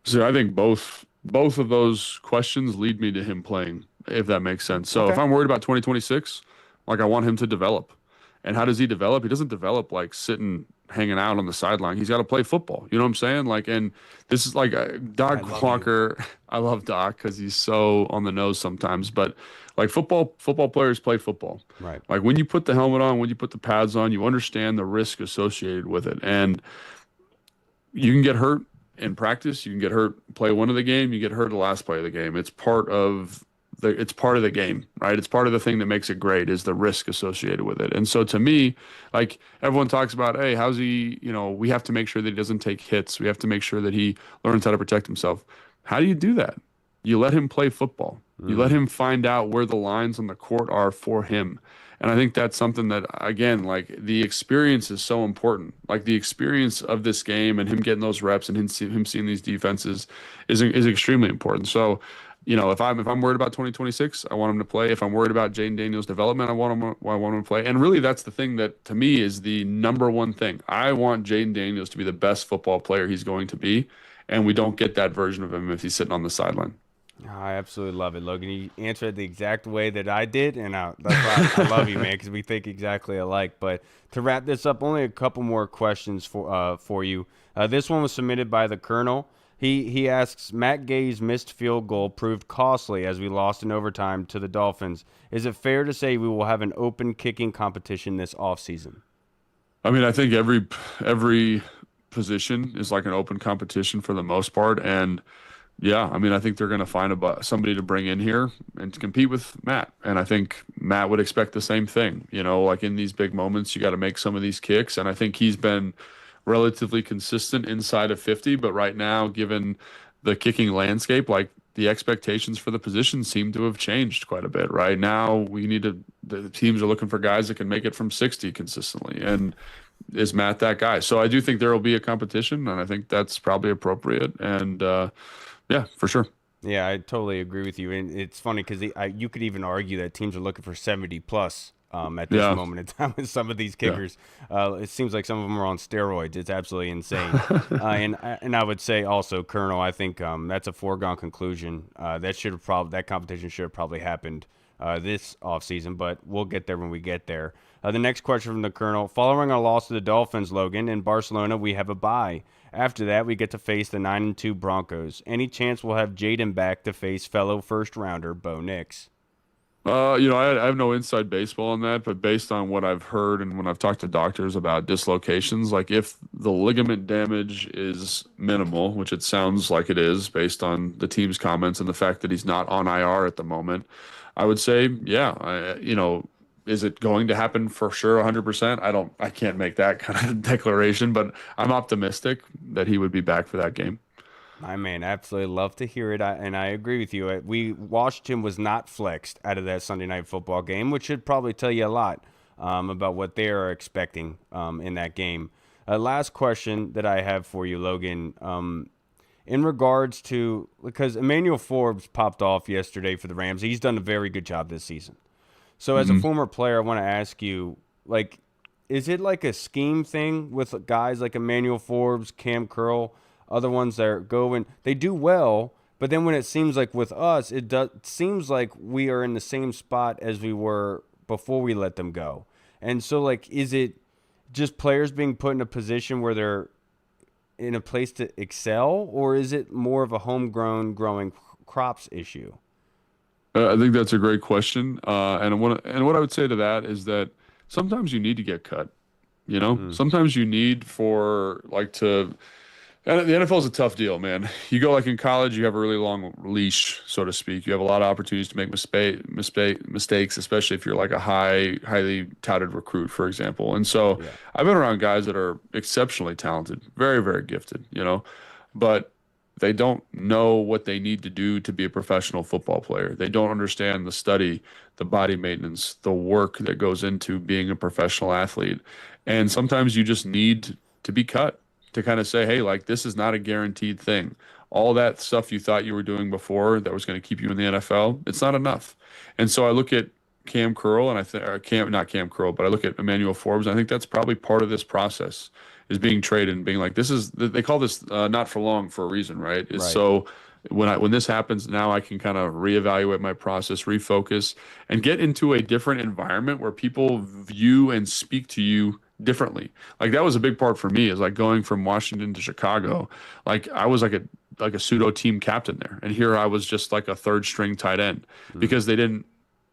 So I think both of those questions lead me to him playing, if that makes sense. So if Okay. I'm worried about 2026, like I want him to develop. And how does he develop? He doesn't develop like sitting hanging out on the sideline. He's got to play football. You know what I'm saying? Like, and this is like I Doc love you. Walker. I love Doc because he's so on the nose sometimes, but like football players play football. Right. Like when you put the helmet on, when you put the pads on, you understand the risk associated with it. And you can get hurt in practice. You can get hurt play one of the game. You get hurt the last play of the game. It's part of the game, right? It's part of the thing that makes it great is the risk associated with it. And so to me, like everyone talks about, hey, how's he, we have to make sure that he doesn't take hits. We have to make sure that he learns how to protect himself. How do you do that? You let him play football. You let him find out where the lines on the court are for him. And I think that's something that, again, like the experience is so important. Like the experience of this game and him getting those reps and him seeing these defenses is extremely important. So, if I'm worried about 2026, I want him to play. If I'm worried about Jaden Daniels' development, I want him to play. And really, that's the thing that to me is the number one thing. I want Jaden Daniels to be the best football player he's going to be, and we don't get that version of him if he's sitting on the sideline. I absolutely love it, Logan. You answered the exact way that I did, and that's why I love you, man, because we think exactly alike. But to wrap this up, only a couple more questions for you. This one was submitted by the Colonel. He asks, Matt Gay's missed field goal proved costly as we lost in overtime to the Dolphins. Is it fair to say we will have an open kicking competition this offseason? I mean, I think every position is like an open competition for the most part, and Yeah, I mean, I think they're going to find somebody to bring in here and to compete with Matt. And I think Matt would expect the same thing. Like in these big moments, you got to make some of these kicks. And I think he's been relatively consistent inside of 50. But right now, given the kicking landscape, like the expectations for the position seem to have changed quite a bit. Right now, the teams are looking for guys that can make it from 60 consistently. And is Matt that guy? So I do think there will be a competition, and I think that's probably appropriate. And, yeah, for sure. Yeah, I totally agree with you. And it's funny because you could even argue that teams are looking for 70 plus at this Yeah, moment in time with some of these yeah. kickers. It seems like some of them are on steroids. It's absolutely insane. And I would say also, Colonel, I think that's a foregone conclusion. That competition should have probably happened this offseason, but we'll get there when we get there. The next question from the Colonel. Following our loss to the Dolphins, Logan, in Barcelona, we have a bye. After that, we get to face the 9-2 Broncos. Any chance we'll have Jaden back to face fellow first rounder Bo Nix? I have no inside baseball on that, but based on what I've heard and when I've talked to doctors about dislocations, like if the ligament damage is minimal, which it sounds like it is based on the team's comments and the fact that he's not on IR at the moment, I would say, yeah, is it going to happen for sure 100%? I can't make that kind of declaration, but I'm optimistic that he would be back for that game. My man, absolutely love to hear it, and I agree with you. Washington was not flexed out of that Sunday night football game, which should probably tell you a lot about what they are expecting in that game. Last question that I have for you, Logan, in regards to because Emmanuel Forbes popped off yesterday for the Rams. He's done a very good job this season. So as a Hmm. former player, I want to ask you, like, is it like a scheme thing with guys like Emmanuel Forbes, Cam Curl, other ones that go and they do well, but then when it seems like with us, seems like we are in the same spot as we were before we let them go. And so like is it just players being put in a position where they're in a place to excel, or is it more of a homegrown growing crops issue? I think that's a great question. And what I would say to that is that sometimes you need to get cut. Mm, Sometimes you need for like to. And the NFL is a tough deal, man. You go like in college, you have a really long leash, so to speak. You have a lot of opportunities to make mistakes, especially if you're like a highly touted recruit, for example. And so yeah. I've been around guys that are exceptionally talented, very, very gifted, but they don't know what they need to do to be a professional football player. They don't understand the study, the body maintenance, the work that goes into being a professional athlete. And sometimes you just need to be cut to kind of say, hey, like this is not a guaranteed thing. All that stuff you thought you were doing before that was going to keep you in the NFL, it's not enough. And so I look at Cam Curl and I think, or Cam, not Cam Curl, but I look at Emmanuel Forbes. And I think that's probably part of this process is being traded and being like, this is, they call this not for long for a reason, right? Is Right. so when this happens, now I can kind of reevaluate my process, refocus, and get into a different environment where people view and speak to you differently. Like that was a big part for me is like going from Washington to Chicago. Like I was like a pseudo team captain there, and here I was just like a third string tight end Mm. because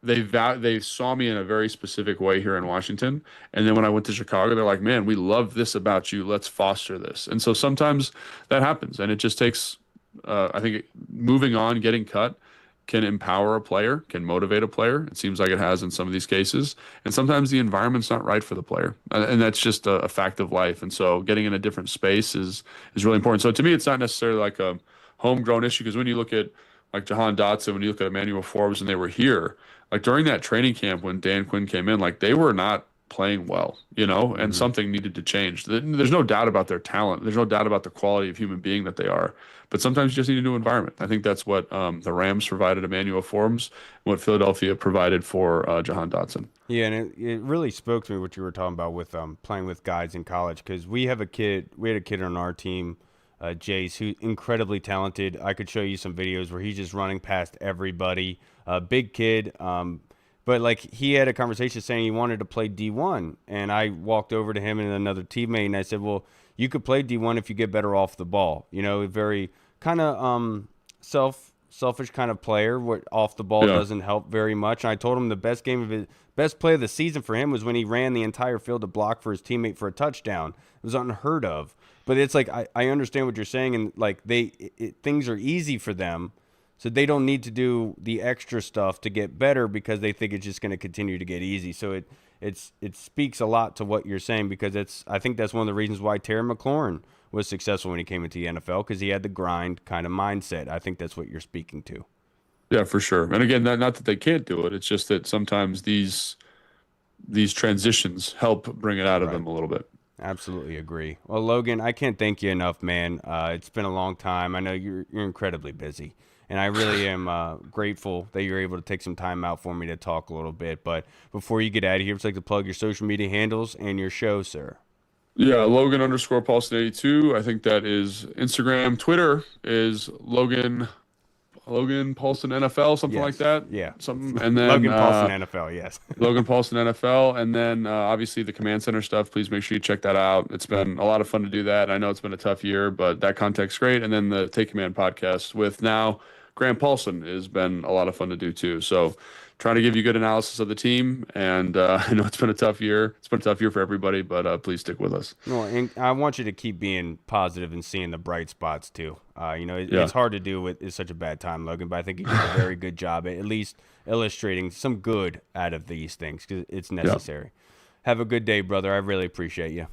they saw me in a very specific way here in Washington. And then when I went to Chicago, they're like, man, we love this about you. Let's foster this. And so sometimes that happens. And it just takes, I think, moving on, getting cut can empower a player, can motivate a player. It seems like it has in some of these cases. And sometimes the environment's not right for the player. And that's just a fact of life. And so getting in a different space is really important. So to me, it's not necessarily like a homegrown issue because when you look at like Jahan Dotson, when you look at Emmanuel Forbes and they were here, like during that training camp when Dan Quinn came in, like they were not playing well, and Hmm. something needed to change. There's no doubt about their talent. There's no doubt about the quality of human being that they are. But sometimes you just need a new environment. I think that's what the Rams provided Emmanuel Forbes, and what Philadelphia provided for Jahan Dotson. Yeah, and it really spoke to me what you were talking about with playing with guys in college because we had a kid on our team, Jace, who incredibly talented. I could show you some videos where he's just running past everybody. Big kid, but like he had a conversation saying he wanted to play D1, and I walked over to him and another teammate, and I said, "Well, you could play D1 if you get better off the ball." Very kind of selfish kind of player. What off the ball Yeah. doesn't help very much. And I told him the best play of the season for him was when he ran the entire field to block for his teammate for a touchdown. It was unheard of. But it's like I understand what you're saying, and like things are easy for them, so they don't need to do the extra stuff to get better because they think it's just going to continue to get easy. So it speaks a lot to what you're saying, because I think that's one of the reasons why Terry McLaurin was successful when he came into the NFL, because he had the grind kind of mindset. I think that's what you're speaking to. Yeah, for sure. And again, not that they can't do it. It's just that sometimes these transitions help bring it out of Right. them a little bit. Absolutely agree. Well, Logan, I can't thank you enough, man. It's been a long time. I know you're incredibly busy, and I really am grateful that you're able to take some time out for me to talk a little bit. But before you get out of here, I'd like to plug your social media handles and your show, sir. Yeah, Logan underscore Paulsen 82. I think that is Instagram. Twitter is Logan Paulsen NFL, something like Yes. that. Yeah. Something. And then Logan Paulsen NFL. Yes. Logan Paulsen NFL. And then obviously the Command Center stuff. Please make sure you check that out. It's been a lot of fun to do that. I know it's been a tough year, but that content's great. And then the Take Command podcast with now Graham Paulsen has been a lot of fun to do too. So trying to give you good analysis of the team. And I know it's been a tough year. It's been a tough year for everybody, but please stick with us. Well, and I want you to keep being positive and seeing the bright spots too. Yeah. It's hard to do with it's such a bad time, Logan, but I think you did a very good job at least illustrating some good out of these things, because it's necessary. Have a good day, brother. I really appreciate you.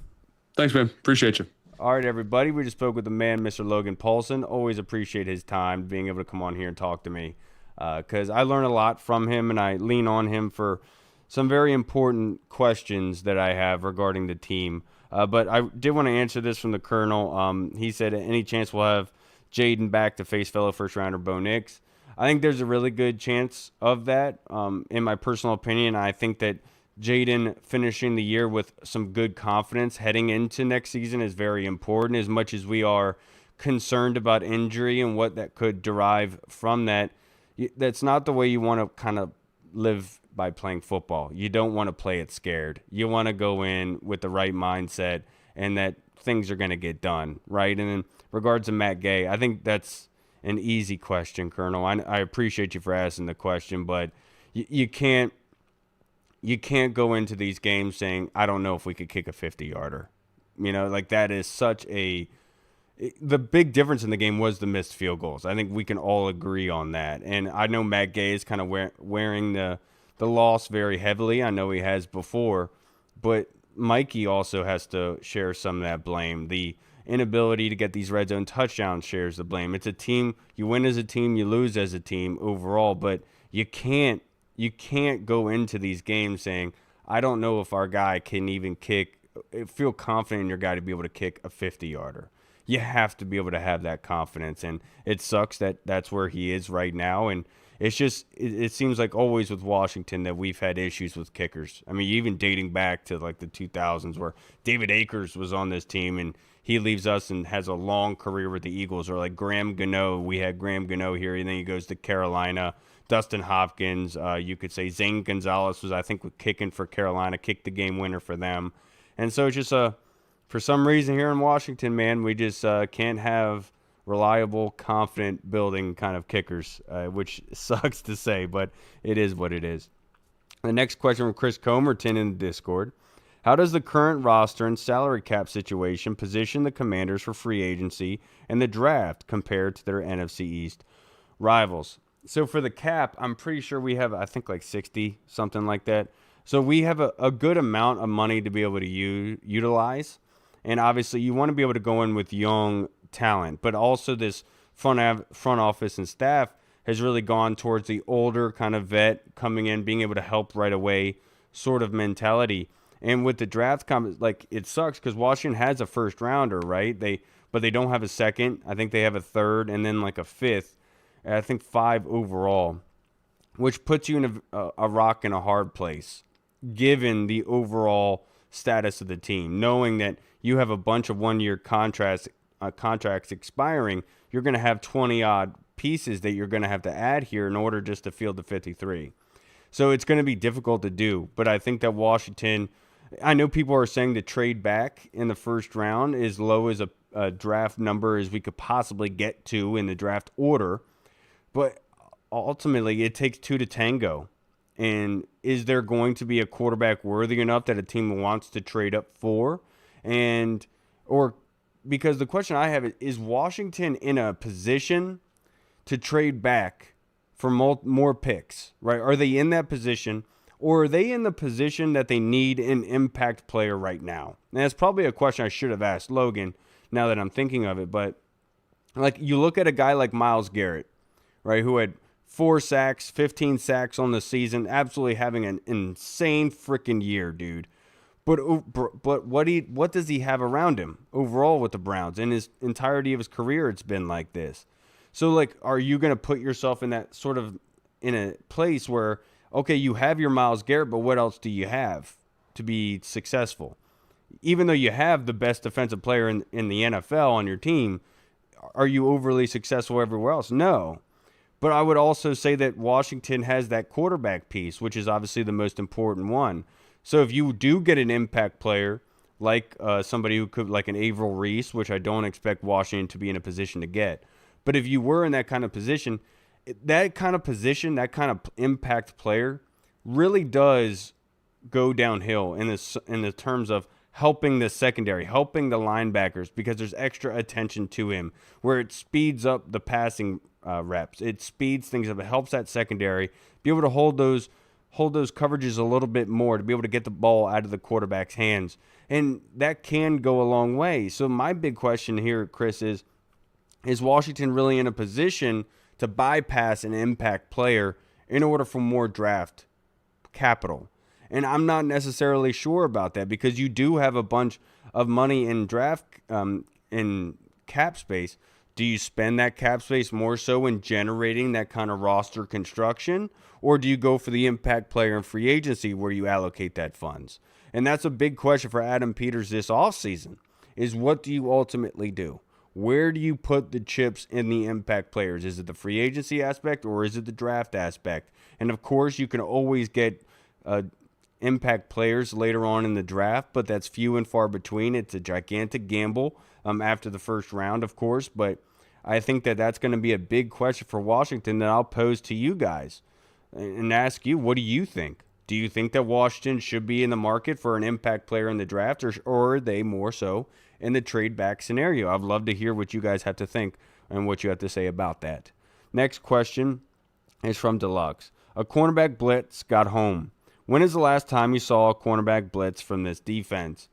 Thanks, man. Appreciate you. All right, everybody. We just spoke with the man, Mr. Logan Paulsen. Always appreciate his time, being able to come on here and talk to me, because I learn a lot from him, and I lean on him for some very important questions that I have regarding the team. But I did want to answer this from the Colonel. He said, any chance we'll have Jaden back to face fellow first-rounder Bo Nix? I think there's a really good chance of that. In my personal opinion, I think that Jaden finishing the year with some good confidence heading into next season is very important. As much as we are concerned about injury and what that could derive from that, that's not the way you want to kind of live by playing football. You don't want to play it scared. You want to go in with the right mindset and that things are going to get done, right? And in regards to Matt Gay, I think that's an easy question, Colonel. I appreciate you for asking the question, but you can't go into these games saying, I don't know if we could kick a 50-yarder. Like that is such a – the big difference in the game was the missed field goals. I think we can all agree on that. And I know Matt Gay is kind of wearing the loss very heavily. I know he has before. But Mikey also has to share some of that blame. The inability to get these red zone touchdowns shares the blame. It's a team. You win as a team, you lose as a team overall. But you can't go into these games saying, I don't know if our guy can even feel confident in your guy to be able to kick a 50-yarder. You have to be able to have that confidence, and it sucks that that's where he is right now. And it's just it seems like always with Washington that we've had issues with kickers. I mean, even dating back to like the 2000s where David Akers was on this team and he leaves us and has a long career with the Eagles, or like Graham Gano. We had Graham Gano here, and then he goes to Carolina. Dustin Hopkins, you could say Zane Gonzalez was, I think, kicking for Carolina, kicked the game winner for them. And so it's just for some reason here in Washington, man, we just can't have reliable, confident building kind of kickers, which sucks to say, but it is what it is. The next question from Chris Comerton in the Discord. How does the current roster and salary cap situation position the Commanders for free agency and the draft compared to their NFC East rivals? So for the cap, I'm pretty sure we have, I think, like 60, something like that. So we have a good amount of money to be able to utilize. And obviously you want to be able to go in with young talent. But also this front office and staff has really gone towards the older kind of vet coming in, being able to help right away sort of mentality. And with the draft, like it sucks because Washington has a first rounder, right? But they don't have a second. I think they have a third and then like a fifth. I think 5 overall, which puts you in a rock and a hard place, given the overall status of the team. Knowing that you have a bunch of one-year contracts expiring, you're going to have 20-odd pieces that you're going to have to add here in order just to field the 53. So it's going to be difficult to do. But I think that Washington, I know people are saying to trade back in the first round as low as a draft number as we could possibly get to in the draft order. But ultimately, it takes 2 to tango. And is there going to be a quarterback worthy enough that a team wants to trade up for? And, or, because the question I have is Washington in a position to trade back for more picks, right? Are they in that position, or are they in the position that they need an impact player right now? And that's probably a question I should have asked Logan now that I'm thinking of it. But like, you look at a guy like Myles Garrett, right, who had 4 sacks, 15 sacks on the season, absolutely having an insane freaking year, dude. But what does he have around him overall with the Browns? In his entirety of his career, it's been like this. So, like, are you going to put yourself in that sort of in a place where, okay, you have your Myles Garrett, but what else do you have to be successful? Even though you have the best defensive player in the NFL on your team, are you overly successful everywhere else? No. But I would also say that Washington has that quarterback piece, which is obviously the most important one. So if you do get an impact player like somebody who could, like an Averill Reese, which I don't expect Washington to be in a position to get, but if you were in that kind of position, that kind of impact player really does go downhill in the terms of helping the secondary, helping the linebackers, because there's extra attention to him, where it speeds up the passing reps. It speeds things up. It helps that secondary be able to hold those coverages a little bit more, to be able to get the ball out of the quarterback's hands. And that can go a long way. So my big question here, Chris, is Washington really in a position to bypass an impact player in order for more draft capital? And I'm not necessarily sure about that, because you do have a bunch of money in draft in cap space. Do you spend that cap space more so in generating that kind of roster construction, or do you go for the impact player in free agency where you allocate that funds? And that's a big question for Adam Peters this offseason, is what do you ultimately do? Where do you put the chips in the impact players? Is it the free agency aspect, or is it the draft aspect? And of course, you can always get impact players later on in the draft, but that's few and far between. It's a gigantic gamble after the first round, of course, but I think that that's going to be a big question for Washington that I'll pose to you guys and ask you, what do you think? Do you think that Washington should be in the market for an impact player in the draft, or are they more so in the trade back scenario? I'd love to hear what you guys have to think and what you have to say about that. Next question is from Deluxe. A cornerback blitz got home. When is the last time you saw a cornerback blitz from this defense?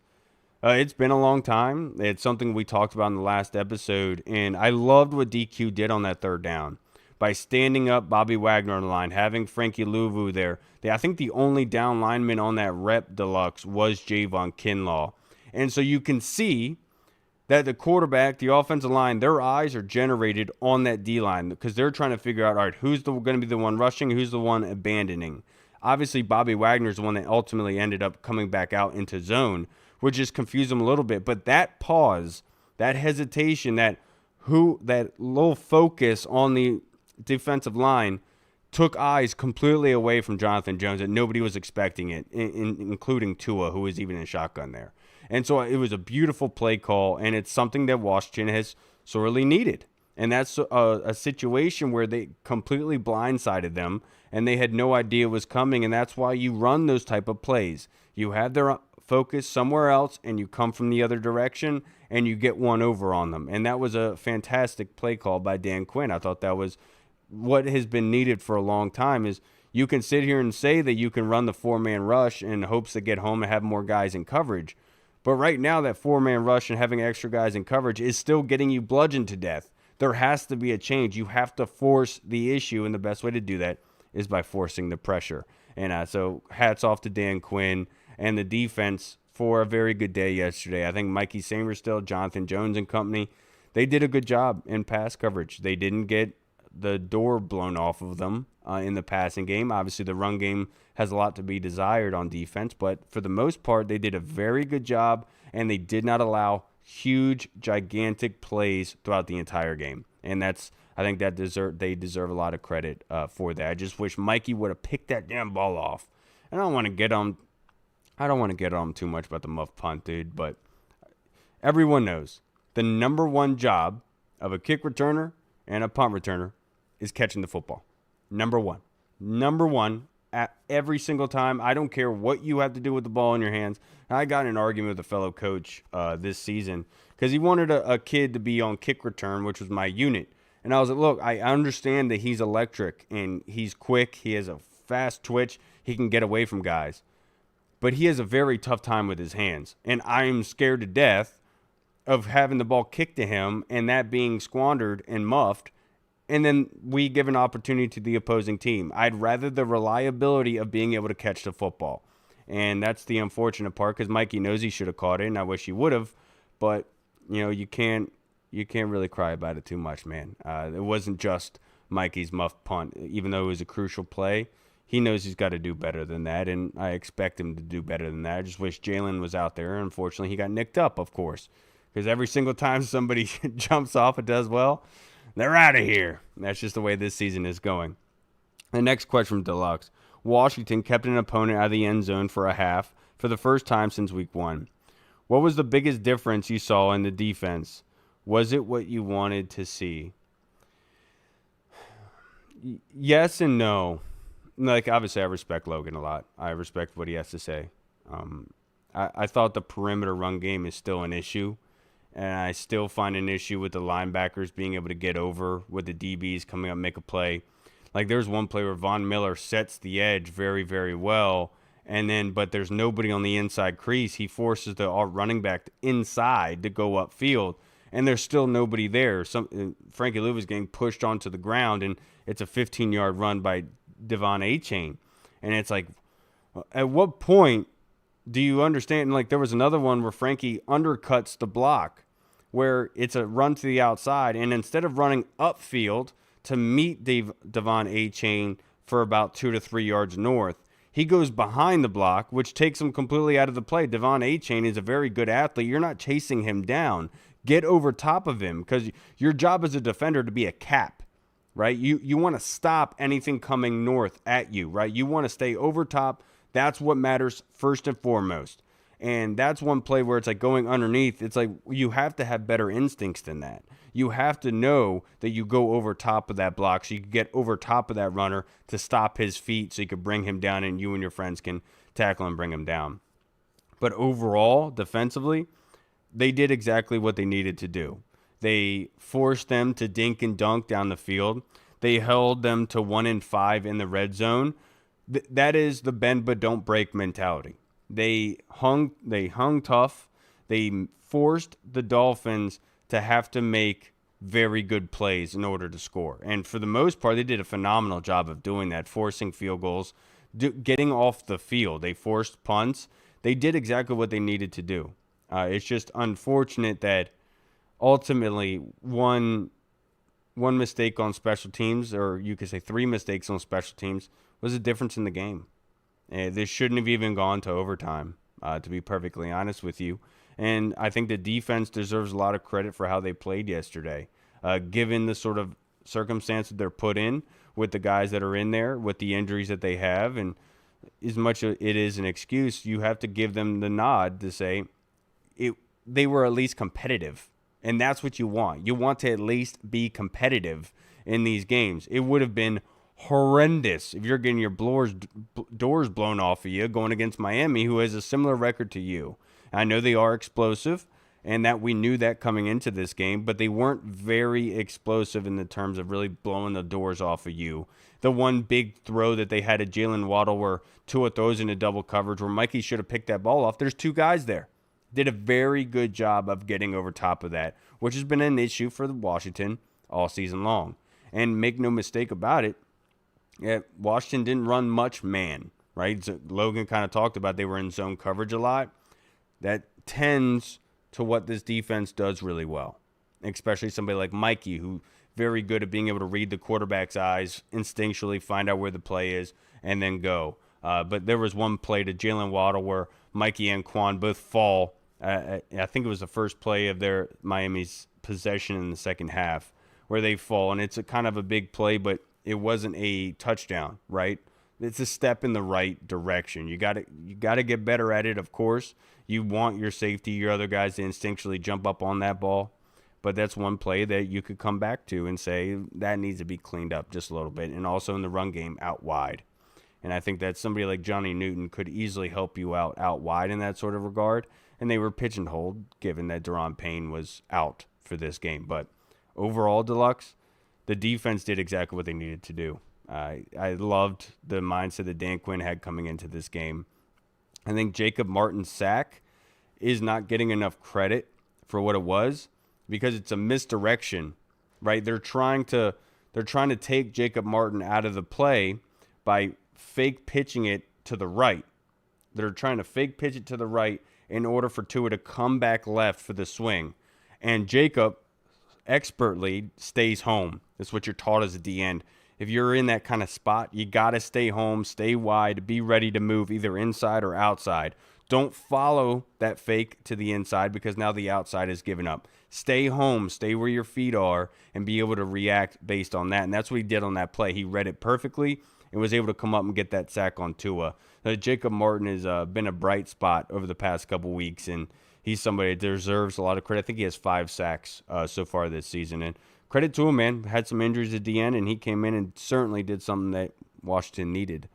It's been a long time. It's something we talked about in the last episode, and I loved what DQ did on that third down by standing up Bobby Wagner on the line, having Frankie Louvu there. I think the only down lineman on that rep, Deluxe, was Javon Kinlaw. And so you can see that the quarterback, the offensive line, their eyes are generated on that D-line, because they're trying to figure out, all right, who's going to be the one rushing, who's the one abandoning. Obviously, Bobby Wagner is the one that ultimately ended up coming back out into zone, which just confused them a little bit. But that pause, that hesitation, that little focus on the defensive line took eyes completely away from Jonathan Jones, that nobody was expecting it, including Tua, who was even in shotgun there. And so it was a beautiful play call, and it's something that Washington has sorely needed. And that's a situation where they completely blindsided them, and they had no idea it was coming, and that's why you run those type of plays. You have their focus somewhere else, and you come from the other direction, and you get one over on them. And that was a fantastic play call by Dan Quinn. I thought that was what has been needed for a long time. Is you can sit here and say that you can run the 4-man rush in hopes to get home and have more guys in coverage. But right now, that 4-man rush and having extra guys in coverage is still getting you bludgeoned to death. There has to be a change. You have to force the issue, and the best way to do that is by forcing the pressure. And so hats off to Dan Quinn and the defense for a very good day yesterday. I think Mikey Sainristil, Jonathan Jones and company, they did a good job in pass coverage. They didn't get the door blown off of them in the passing game. Obviously, the run game has a lot to be desired on defense, but for the most part, they did a very good job, and they did not allow huge, gigantic plays throughout the entire game. And I think that they deserve a lot of credit for that. I just wish Mikey would have picked that damn ball off. And I don't want to get on too much about the muff punt, dude, but everyone knows the number one job of a kick returner and a punt returner is catching the football. Number one. every single time. I don't care what you have to do with the ball in your hands. I got in an argument with a fellow coach this season because he wanted a kid to be on kick return, which was my unit. And I was like, look, I understand that he's electric and he's quick. He has a fast twitch. He can get away from guys. But he has a very tough time with his hands. And I'm scared to death of having the ball kicked to him and that being squandered and muffed. And then we give an opportunity to the opposing team. I'd rather the reliability of being able to catch the football. And that's the unfortunate part because Mikey knows he should have caught it, and I wish he would have. But, you can't really cry about it too much, man. It wasn't just Mikey's muffed punt. Even though it was a crucial play, he knows he's got to do better than that, and I expect him to do better than that. I just wish Jalen was out there. Unfortunately, he got nicked up, of course, because every single time somebody jumps off and does well, they're out of here. That's just the way this season is going. The next question from Deluxe. Washington kept an opponent out of the end zone for a half for the first time since week 1. What was the biggest difference you saw in the defense? Was it what you wanted to see? Yes and no. Like, obviously, I respect Logan a lot. I respect what he has to say. I thought the perimeter run game is still an issue. And I still find an issue with the linebackers being able to get over with the DBs coming up and make a play. Like, there's one play where Von Miller sets the edge very, very well. But there's nobody on the inside crease. He forces the running back inside to go upfield. And there's still nobody there. Frankie Lou is getting pushed onto the ground, and it's a 15-yard run by Devon Achane. And it's like, at what point do you understand? Like, there was another one where Frankie undercuts the block, where it's a run to the outside, and instead of running upfield to meet Devon Achane for about 2 to 3 yards north, he goes behind the block, which takes him completely out of the play. Devon Achane is a very good athlete. You're not chasing him down. Get over top of him, because your job as a defender to be a cap, right? You want to stop anything coming north at you, right? You want to stay over top. That's what matters first and foremost. And that's one play where it's like going underneath. It's like you have to have better instincts than that. You have to know that you go over top of that block so you can get over top of that runner to stop his feet so you can bring him down and you and your friends can tackle and bring him down. But overall, defensively, they did exactly what they needed to do. They forced them to dink and dunk down the field. They held them to 1-5 in the red zone. That is the bend but don't break mentality. They hung tough. They forced the Dolphins to have to make very good plays in order to score. And for the most part, they did a phenomenal job of doing that, forcing field goals, getting off the field. They forced punts. They did exactly what they needed to do. It's just unfortunate that ultimately one mistake on special teams, or you could say 3 mistakes on special teams, was a difference in the game. This shouldn't have even gone to overtime, to be perfectly honest with you. And I think the defense deserves a lot of credit for how they played yesterday, given the sort of circumstances they're put in with the guys that are in there, with the injuries that they have. And as much as it is an excuse, you have to give them the nod to say they were at least competitive. And that's what you want. You want to at least be competitive in these games. It would have been horrendous if you're getting your doors blown off of you going against Miami, who has a similar record to you. I know they are explosive, and that we knew that coming into this game, but they weren't very explosive in the terms of really blowing the doors off of you. The one big throw that they had at Jalen Waddle where Tua throws into double coverage where Mikey should have picked that ball off. There's 2 guys there. Did a very good job of getting over top of that, which has been an issue for Washington all season long. And make no mistake about it, Washington didn't run much man, right? So Logan kind of talked about they were in zone coverage a lot. That tends to what this defense does really well, especially somebody like Mikey, who very good at being able to read the quarterback's eyes, instinctually find out where the play is, and then go. But there was one play to Jalen Waddle where Mikey and Quan both fall. I think it was the first play of Miami's possession in the second half where they fall, and it's a kind of a big play, but it wasn't a touchdown, right? It's a step in the right direction. You got to get better at it, of course. You want your safety, your other guys to instinctually jump up on that ball. But that's one play that you could come back to and say that needs to be cleaned up just a little bit. And also in the run game out wide. And I think that somebody like Johnny Newton could easily help you out wide in that sort of regard. And they were pigeonholed given that Deron Payne was out for this game. But overall, Deluxe, the defense did exactly what they needed to do. I loved the mindset that Dan Quinn had coming into this game. I think Jacob Martin's sack is not getting enough credit for what it was because it's a misdirection, right? They're trying to take Jacob Martin out of the play by fake pitching it to the right. They're trying to fake pitch it to the right in order for Tua to come back left for the swing. And Jacob expertly stays home. That's what you're taught as a D end. If you're in that kind of spot, you got to stay home, stay wide, be ready to move either inside or outside. Don't follow that fake to the inside because now the outside is given up. Stay home, stay where your feet are, and be able to react based on that. And that's what he did on that play. He read it perfectly and was able to come up and get that sack on Tua. Jacob Martin has been a bright spot over the past couple weeks, and he's somebody that deserves a lot of credit. I think he has 5 sacks so far this season. And credit to him, man. Had some injuries at the end, and he came in and certainly did something that Washington needed.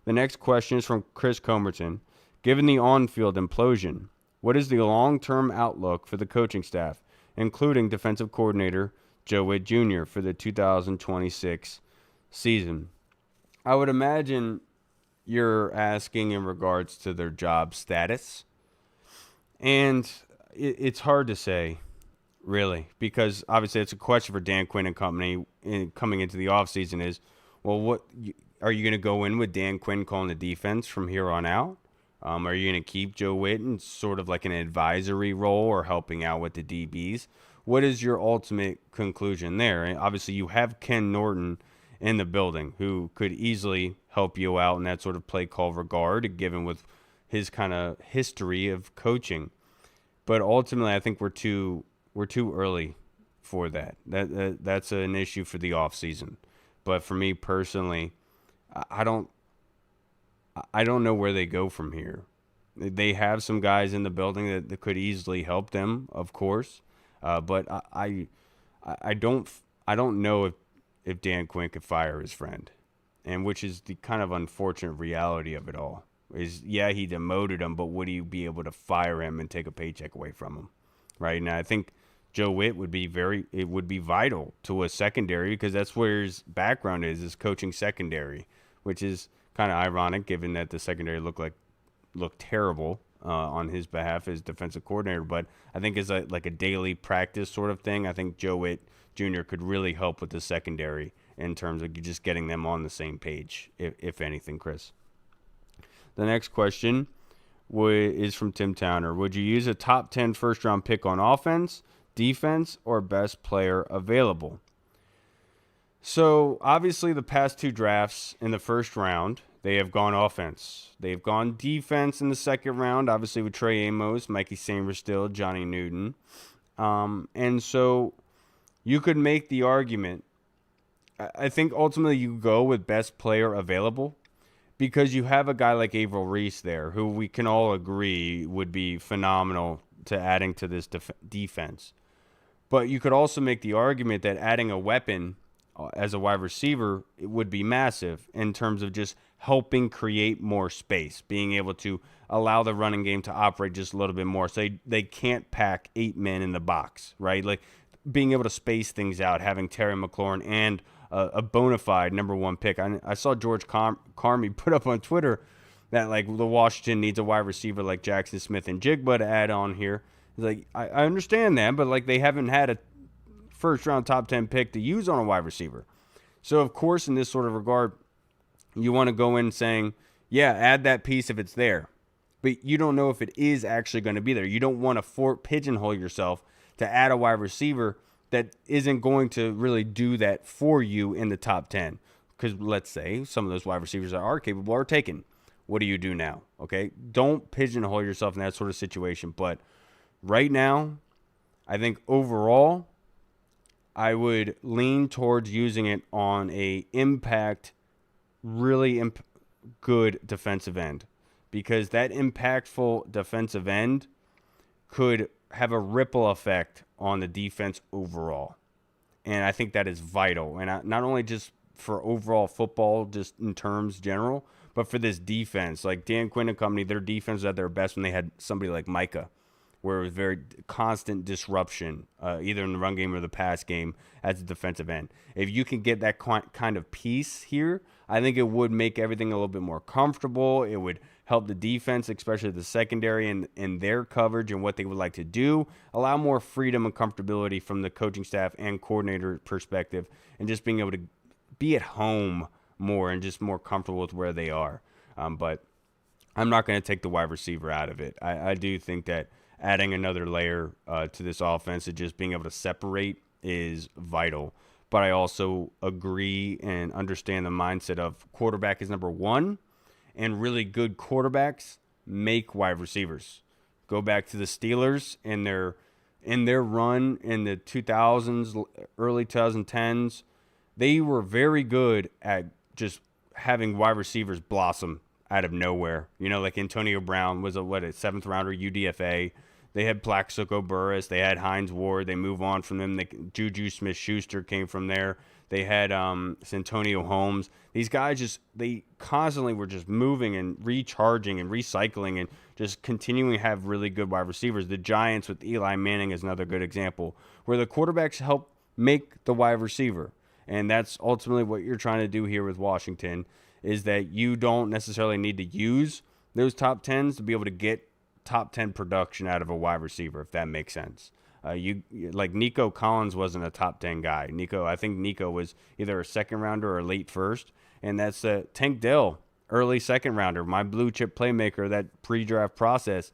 The next question is from Chris Comerton. Given the on-field implosion, what is the long-term outlook for the coaching staff, including defensive coordinator Joe Witt Jr. for the 2026 season? I would imagine you're asking in regards to their job status. And it's hard to say, really, because obviously it's a question for Dan Quinn and company coming into the offseason is, well, what are you going to go in with Dan Quinn calling the defense from here on out? Are you going to keep Joe Witt in sort of like an advisory role or helping out with the DBs? What is your ultimate conclusion there? And obviously, you have Ken Norton in the building who could easily help you out in that sort of play call regard, given with his kind of history of coaching. But ultimately, I think we're too early for that. That's an issue for the offseason. But for me personally, I don't know where they go from here. They have some guys in the building that could easily help them, of course. But I don't know if Dan Quinn could fire his friend, and which is the kind of unfortunate reality of it all. Is he demoted him, but would he be able to fire him and take a paycheck away from him? Right now, I think Joe Witt would be vital to a secondary because that's where his background is coaching secondary, which is kind of ironic given that the secondary looked terrible on his behalf as defensive coordinator. But I think as like a daily practice sort of thing, I think Joe Witt Jr. could really help with the secondary in terms of just getting them on the same page, if anything, Chris. The next question is from Tim Towner. Would you use a top 10 first-round pick on offense, defense, or best player available? So, obviously, the past 2 drafts in the first round, they have gone offense. They've gone defense in the second round, obviously with Trey Amos, Mikey Sainristil, Johnny Newton. And so you could make the argument. I think ultimately you go with best player available because you have a guy like Averill Reese there who we can all agree would be phenomenal to adding to this defense. But you could also make the argument that adding a weapon as a wide receiver, it would be massive in terms of just helping create more space, being able to allow the running game to operate just a little bit more. So they can't pack 8 men in the box, right? Like being able to space things out, having Terry McLaurin and a bona fide number 1 pick. I saw George Carmy put up on Twitter that like the Washington needs a wide receiver like Jackson Smith and Jigba to add on here. He's like, I understand that, but like they haven't had a first round top 10 pick to use on a wide receiver. So of course, in this sort of regard, you want to go in saying, yeah, add that piece if it's there. But you don't know if it is actually going to be there. You don't want to pigeonhole yourself to add a wide receiver that isn't going to really do that for you in the top 10. Because let's say some of those wide receivers that are capable are taken. What do you do now? Okay, don't pigeonhole yourself in that sort of situation. But right now, I think overall, I would lean towards using it on a impact, really good defensive end. Because that impactful defensive end could have a ripple effect on the defense overall. And I think that is vital. And not only just for overall football, just in terms general, But for this defense, like Dan Quinn and company, their defense was at their best when they had somebody like Micah, where it was very constant disruption, either in the run game or the pass game as a defensive end. If you can get that kind of piece here, I think it would make everything a little bit more comfortable. It would help the defense, especially the secondary and their coverage and what they would like to do, allow more freedom and comfortability from the coaching staff and coordinator perspective, and just being able to be at home more and just more comfortable with where they are. But I'm not going to take the wide receiver out of it. I do think that adding another layer to this offense and just being able to separate is vital. But I also agree and understand the mindset of quarterback is number one, and really good quarterbacks make wide receivers. Go back to the Steelers in their run in the 2000s, early 2010s. They were very good at just having wide receivers blossom out of nowhere. You know, like Antonio Brown was a seventh rounder UDFA. They had Plaxico Burress. They had Hines Ward. They move on from them. Juju Smith-Schuster came from there. They had Santonio Holmes. These guys they constantly were just moving and recharging and recycling and just continuing to have really good wide receivers. The Giants with Eli Manning is another good example, where the quarterbacks help make the wide receiver. And that's ultimately what you're trying to do here with Washington, is that you don't necessarily need to use those top 10s to be able to get top 10 production out of a wide receiver, if that makes sense. Like Nico Collins wasn't a top 10 guy. I think Nico was either a second rounder or late first, and that's Tank Dell, early second rounder, my blue chip playmaker. That pre-draft process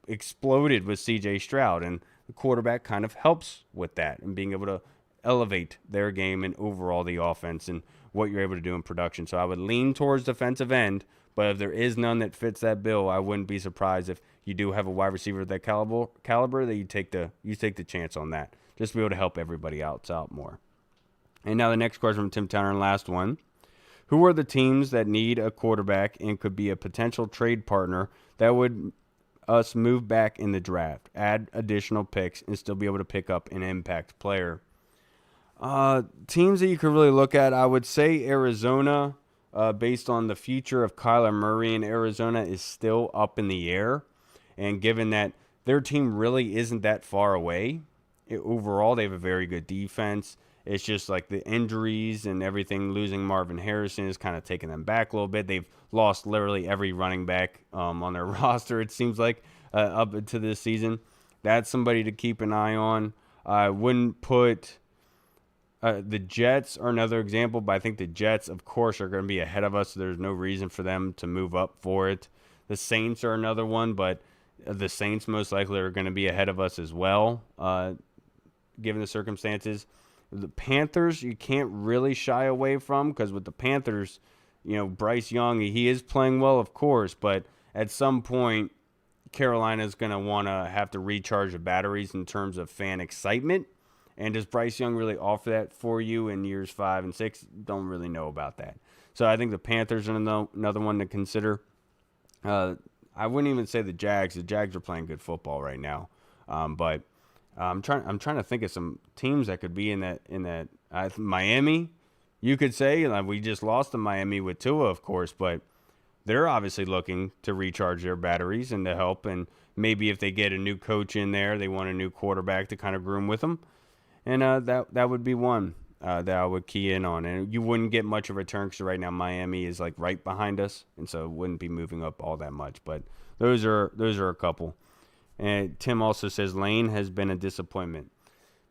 exploded with C.J. Stroud, and the quarterback kind of helps with that and being able to elevate their game and overall the offense and what you're able to do in production. So I would lean towards defensive end, but if there is none that fits that bill, I wouldn't be surprised if you do have a wide receiver of that caliber that you take the chance on that, just to be able to help everybody else out more. And now the next question from Tim Towner, and last one. Who are the teams that need a quarterback and could be a potential trade partner that would us move back in the draft, add additional picks, and still be able to pick up an impact player? Teams that you could really look at, I would say Arizona, based on the future of Kyler Murray in Arizona is still up in the air. And given that their team really isn't that far away, overall they have a very good defense. It's just like the injuries and everything, losing Marvin Harrison is kind of taking them back a little bit. They've lost literally every running back on their roster, it seems like, up into this season. That's somebody to keep an eye on. I wouldn't put... the Jets are another example, but I think the Jets, of course, are going to be ahead of us. So there's no reason for them to move up for it. The Saints are another one, but the Saints most likely are going to be ahead of us as well, given the circumstances. The Panthers, you can't really shy away from, because with the Panthers, Bryce Young, he is playing well, of course, but at some point, Carolina's going to want to have to recharge the batteries in terms of fan excitement. And does Bryce Young really offer that for you in years 5 and 6? Don't really know about that. So I think the Panthers are another one to consider. I wouldn't even say the Jags. The Jags are playing good football right now. But I'm trying to think of some teams that could be in that. Miami, you could say. We just lost to Miami with Tua, of course, but they're obviously looking to recharge their batteries and to help. And maybe if they get a new coach in there, they want a new quarterback to kind of groom with them. And that would be one that I would key in on. And you wouldn't get much of a return because right now Miami is like right behind us, and so it wouldn't be moving up all that much. But those are a couple. And Tim also says Lane has been a disappointment.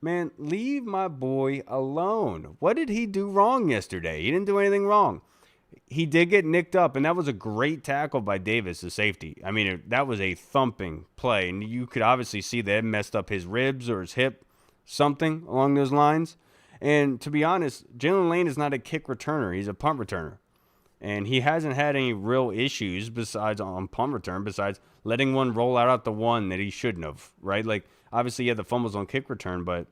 Man, leave my boy alone. What did he do wrong yesterday? He didn't do anything wrong. He did get nicked up, and that was a great tackle by Davis, the safety. I mean, that was a thumping play, and you could obviously see that it messed up his ribs or his hip, something along those lines. And to be honest, Jalen Lane is not a kick returner. He's a punt returner. And he hasn't had any real issues besides on punt return, besides letting one roll out the one that he shouldn't have, right? Like, obviously, he had the fumbles on kick return, but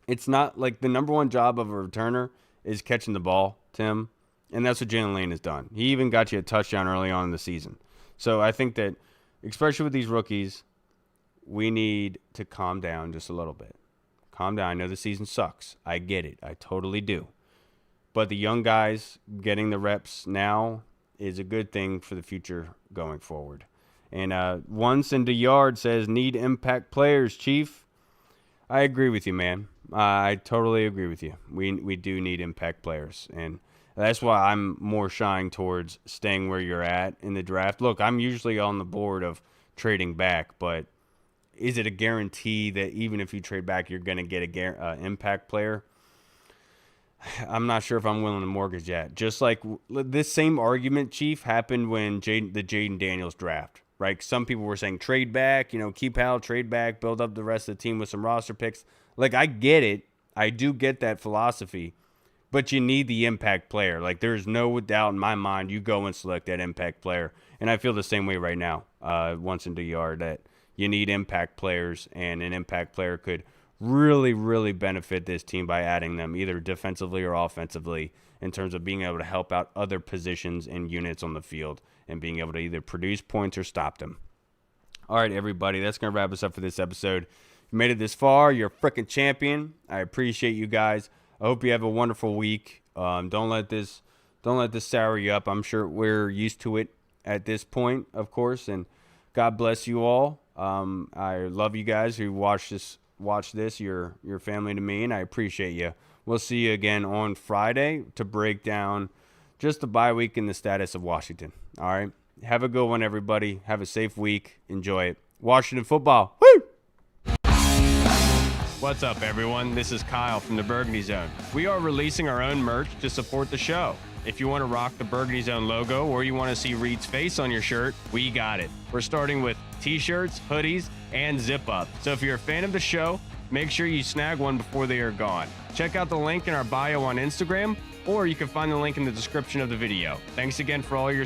it's not like the number one job of a returner is catching the ball, Tim. And that's what Jalen Lane has done. He even got you a touchdown early on in the season. So I think that, especially with these rookies, we need to calm down just a little bit. Calm down. I know the season sucks. I get it. I totally do. But the young guys getting the reps now is a good thing for the future going forward. And Once into Yard says, need impact players, Chief. I agree with you, man. I totally agree with you. We do need impact players, and that's why I'm more shying towards staying where you're at in the draft. Look, I'm usually on the board of trading back, but is it a guarantee that even if you trade back, you're going to get a impact player? I'm not sure if I'm willing to mortgage that. Just like this same argument, Chief, happened when the Jaden Daniels draft, right? Some people were saying trade back, keep Hal, trade back, build up the rest of the team with some roster picks. Like, I get it. I do get that philosophy, but you need the impact player. Like, there's no doubt in my mind you go and select that impact player. And I feel the same way right now, once into Yard, that you need impact players, and an impact player could really, really benefit this team by adding them either defensively or offensively in terms of being able to help out other positions and units on the field and being able to either produce points or stop them. All right, everybody, that's going to wrap us up for this episode. If you made it this far, you're a freaking champion. I appreciate you guys. I hope you have a wonderful week. Don't let this sour you up. I'm sure we're used to it at this point, of course, and God bless you all. I love you guys who watch this. You're family to me, and I appreciate you. We'll see you again on Friday to break down just the bye week and the status of Washington. All right. Have a good one, everybody. Have a safe week. Enjoy it. Washington football. Woo! What's up, everyone? This is Kyle from the Burgundy Zone. We are releasing our own merch to support the show. If you want to rock the Burgundy Zone logo or you want to see Reed's face on your shirt, we got it. We're starting with t-shirts, hoodies, and zip-up. So if you're a fan of the show, make sure you snag one before they are gone. Check out the link in our bio on Instagram, or you can find the link in the description of the video. Thanks again for all your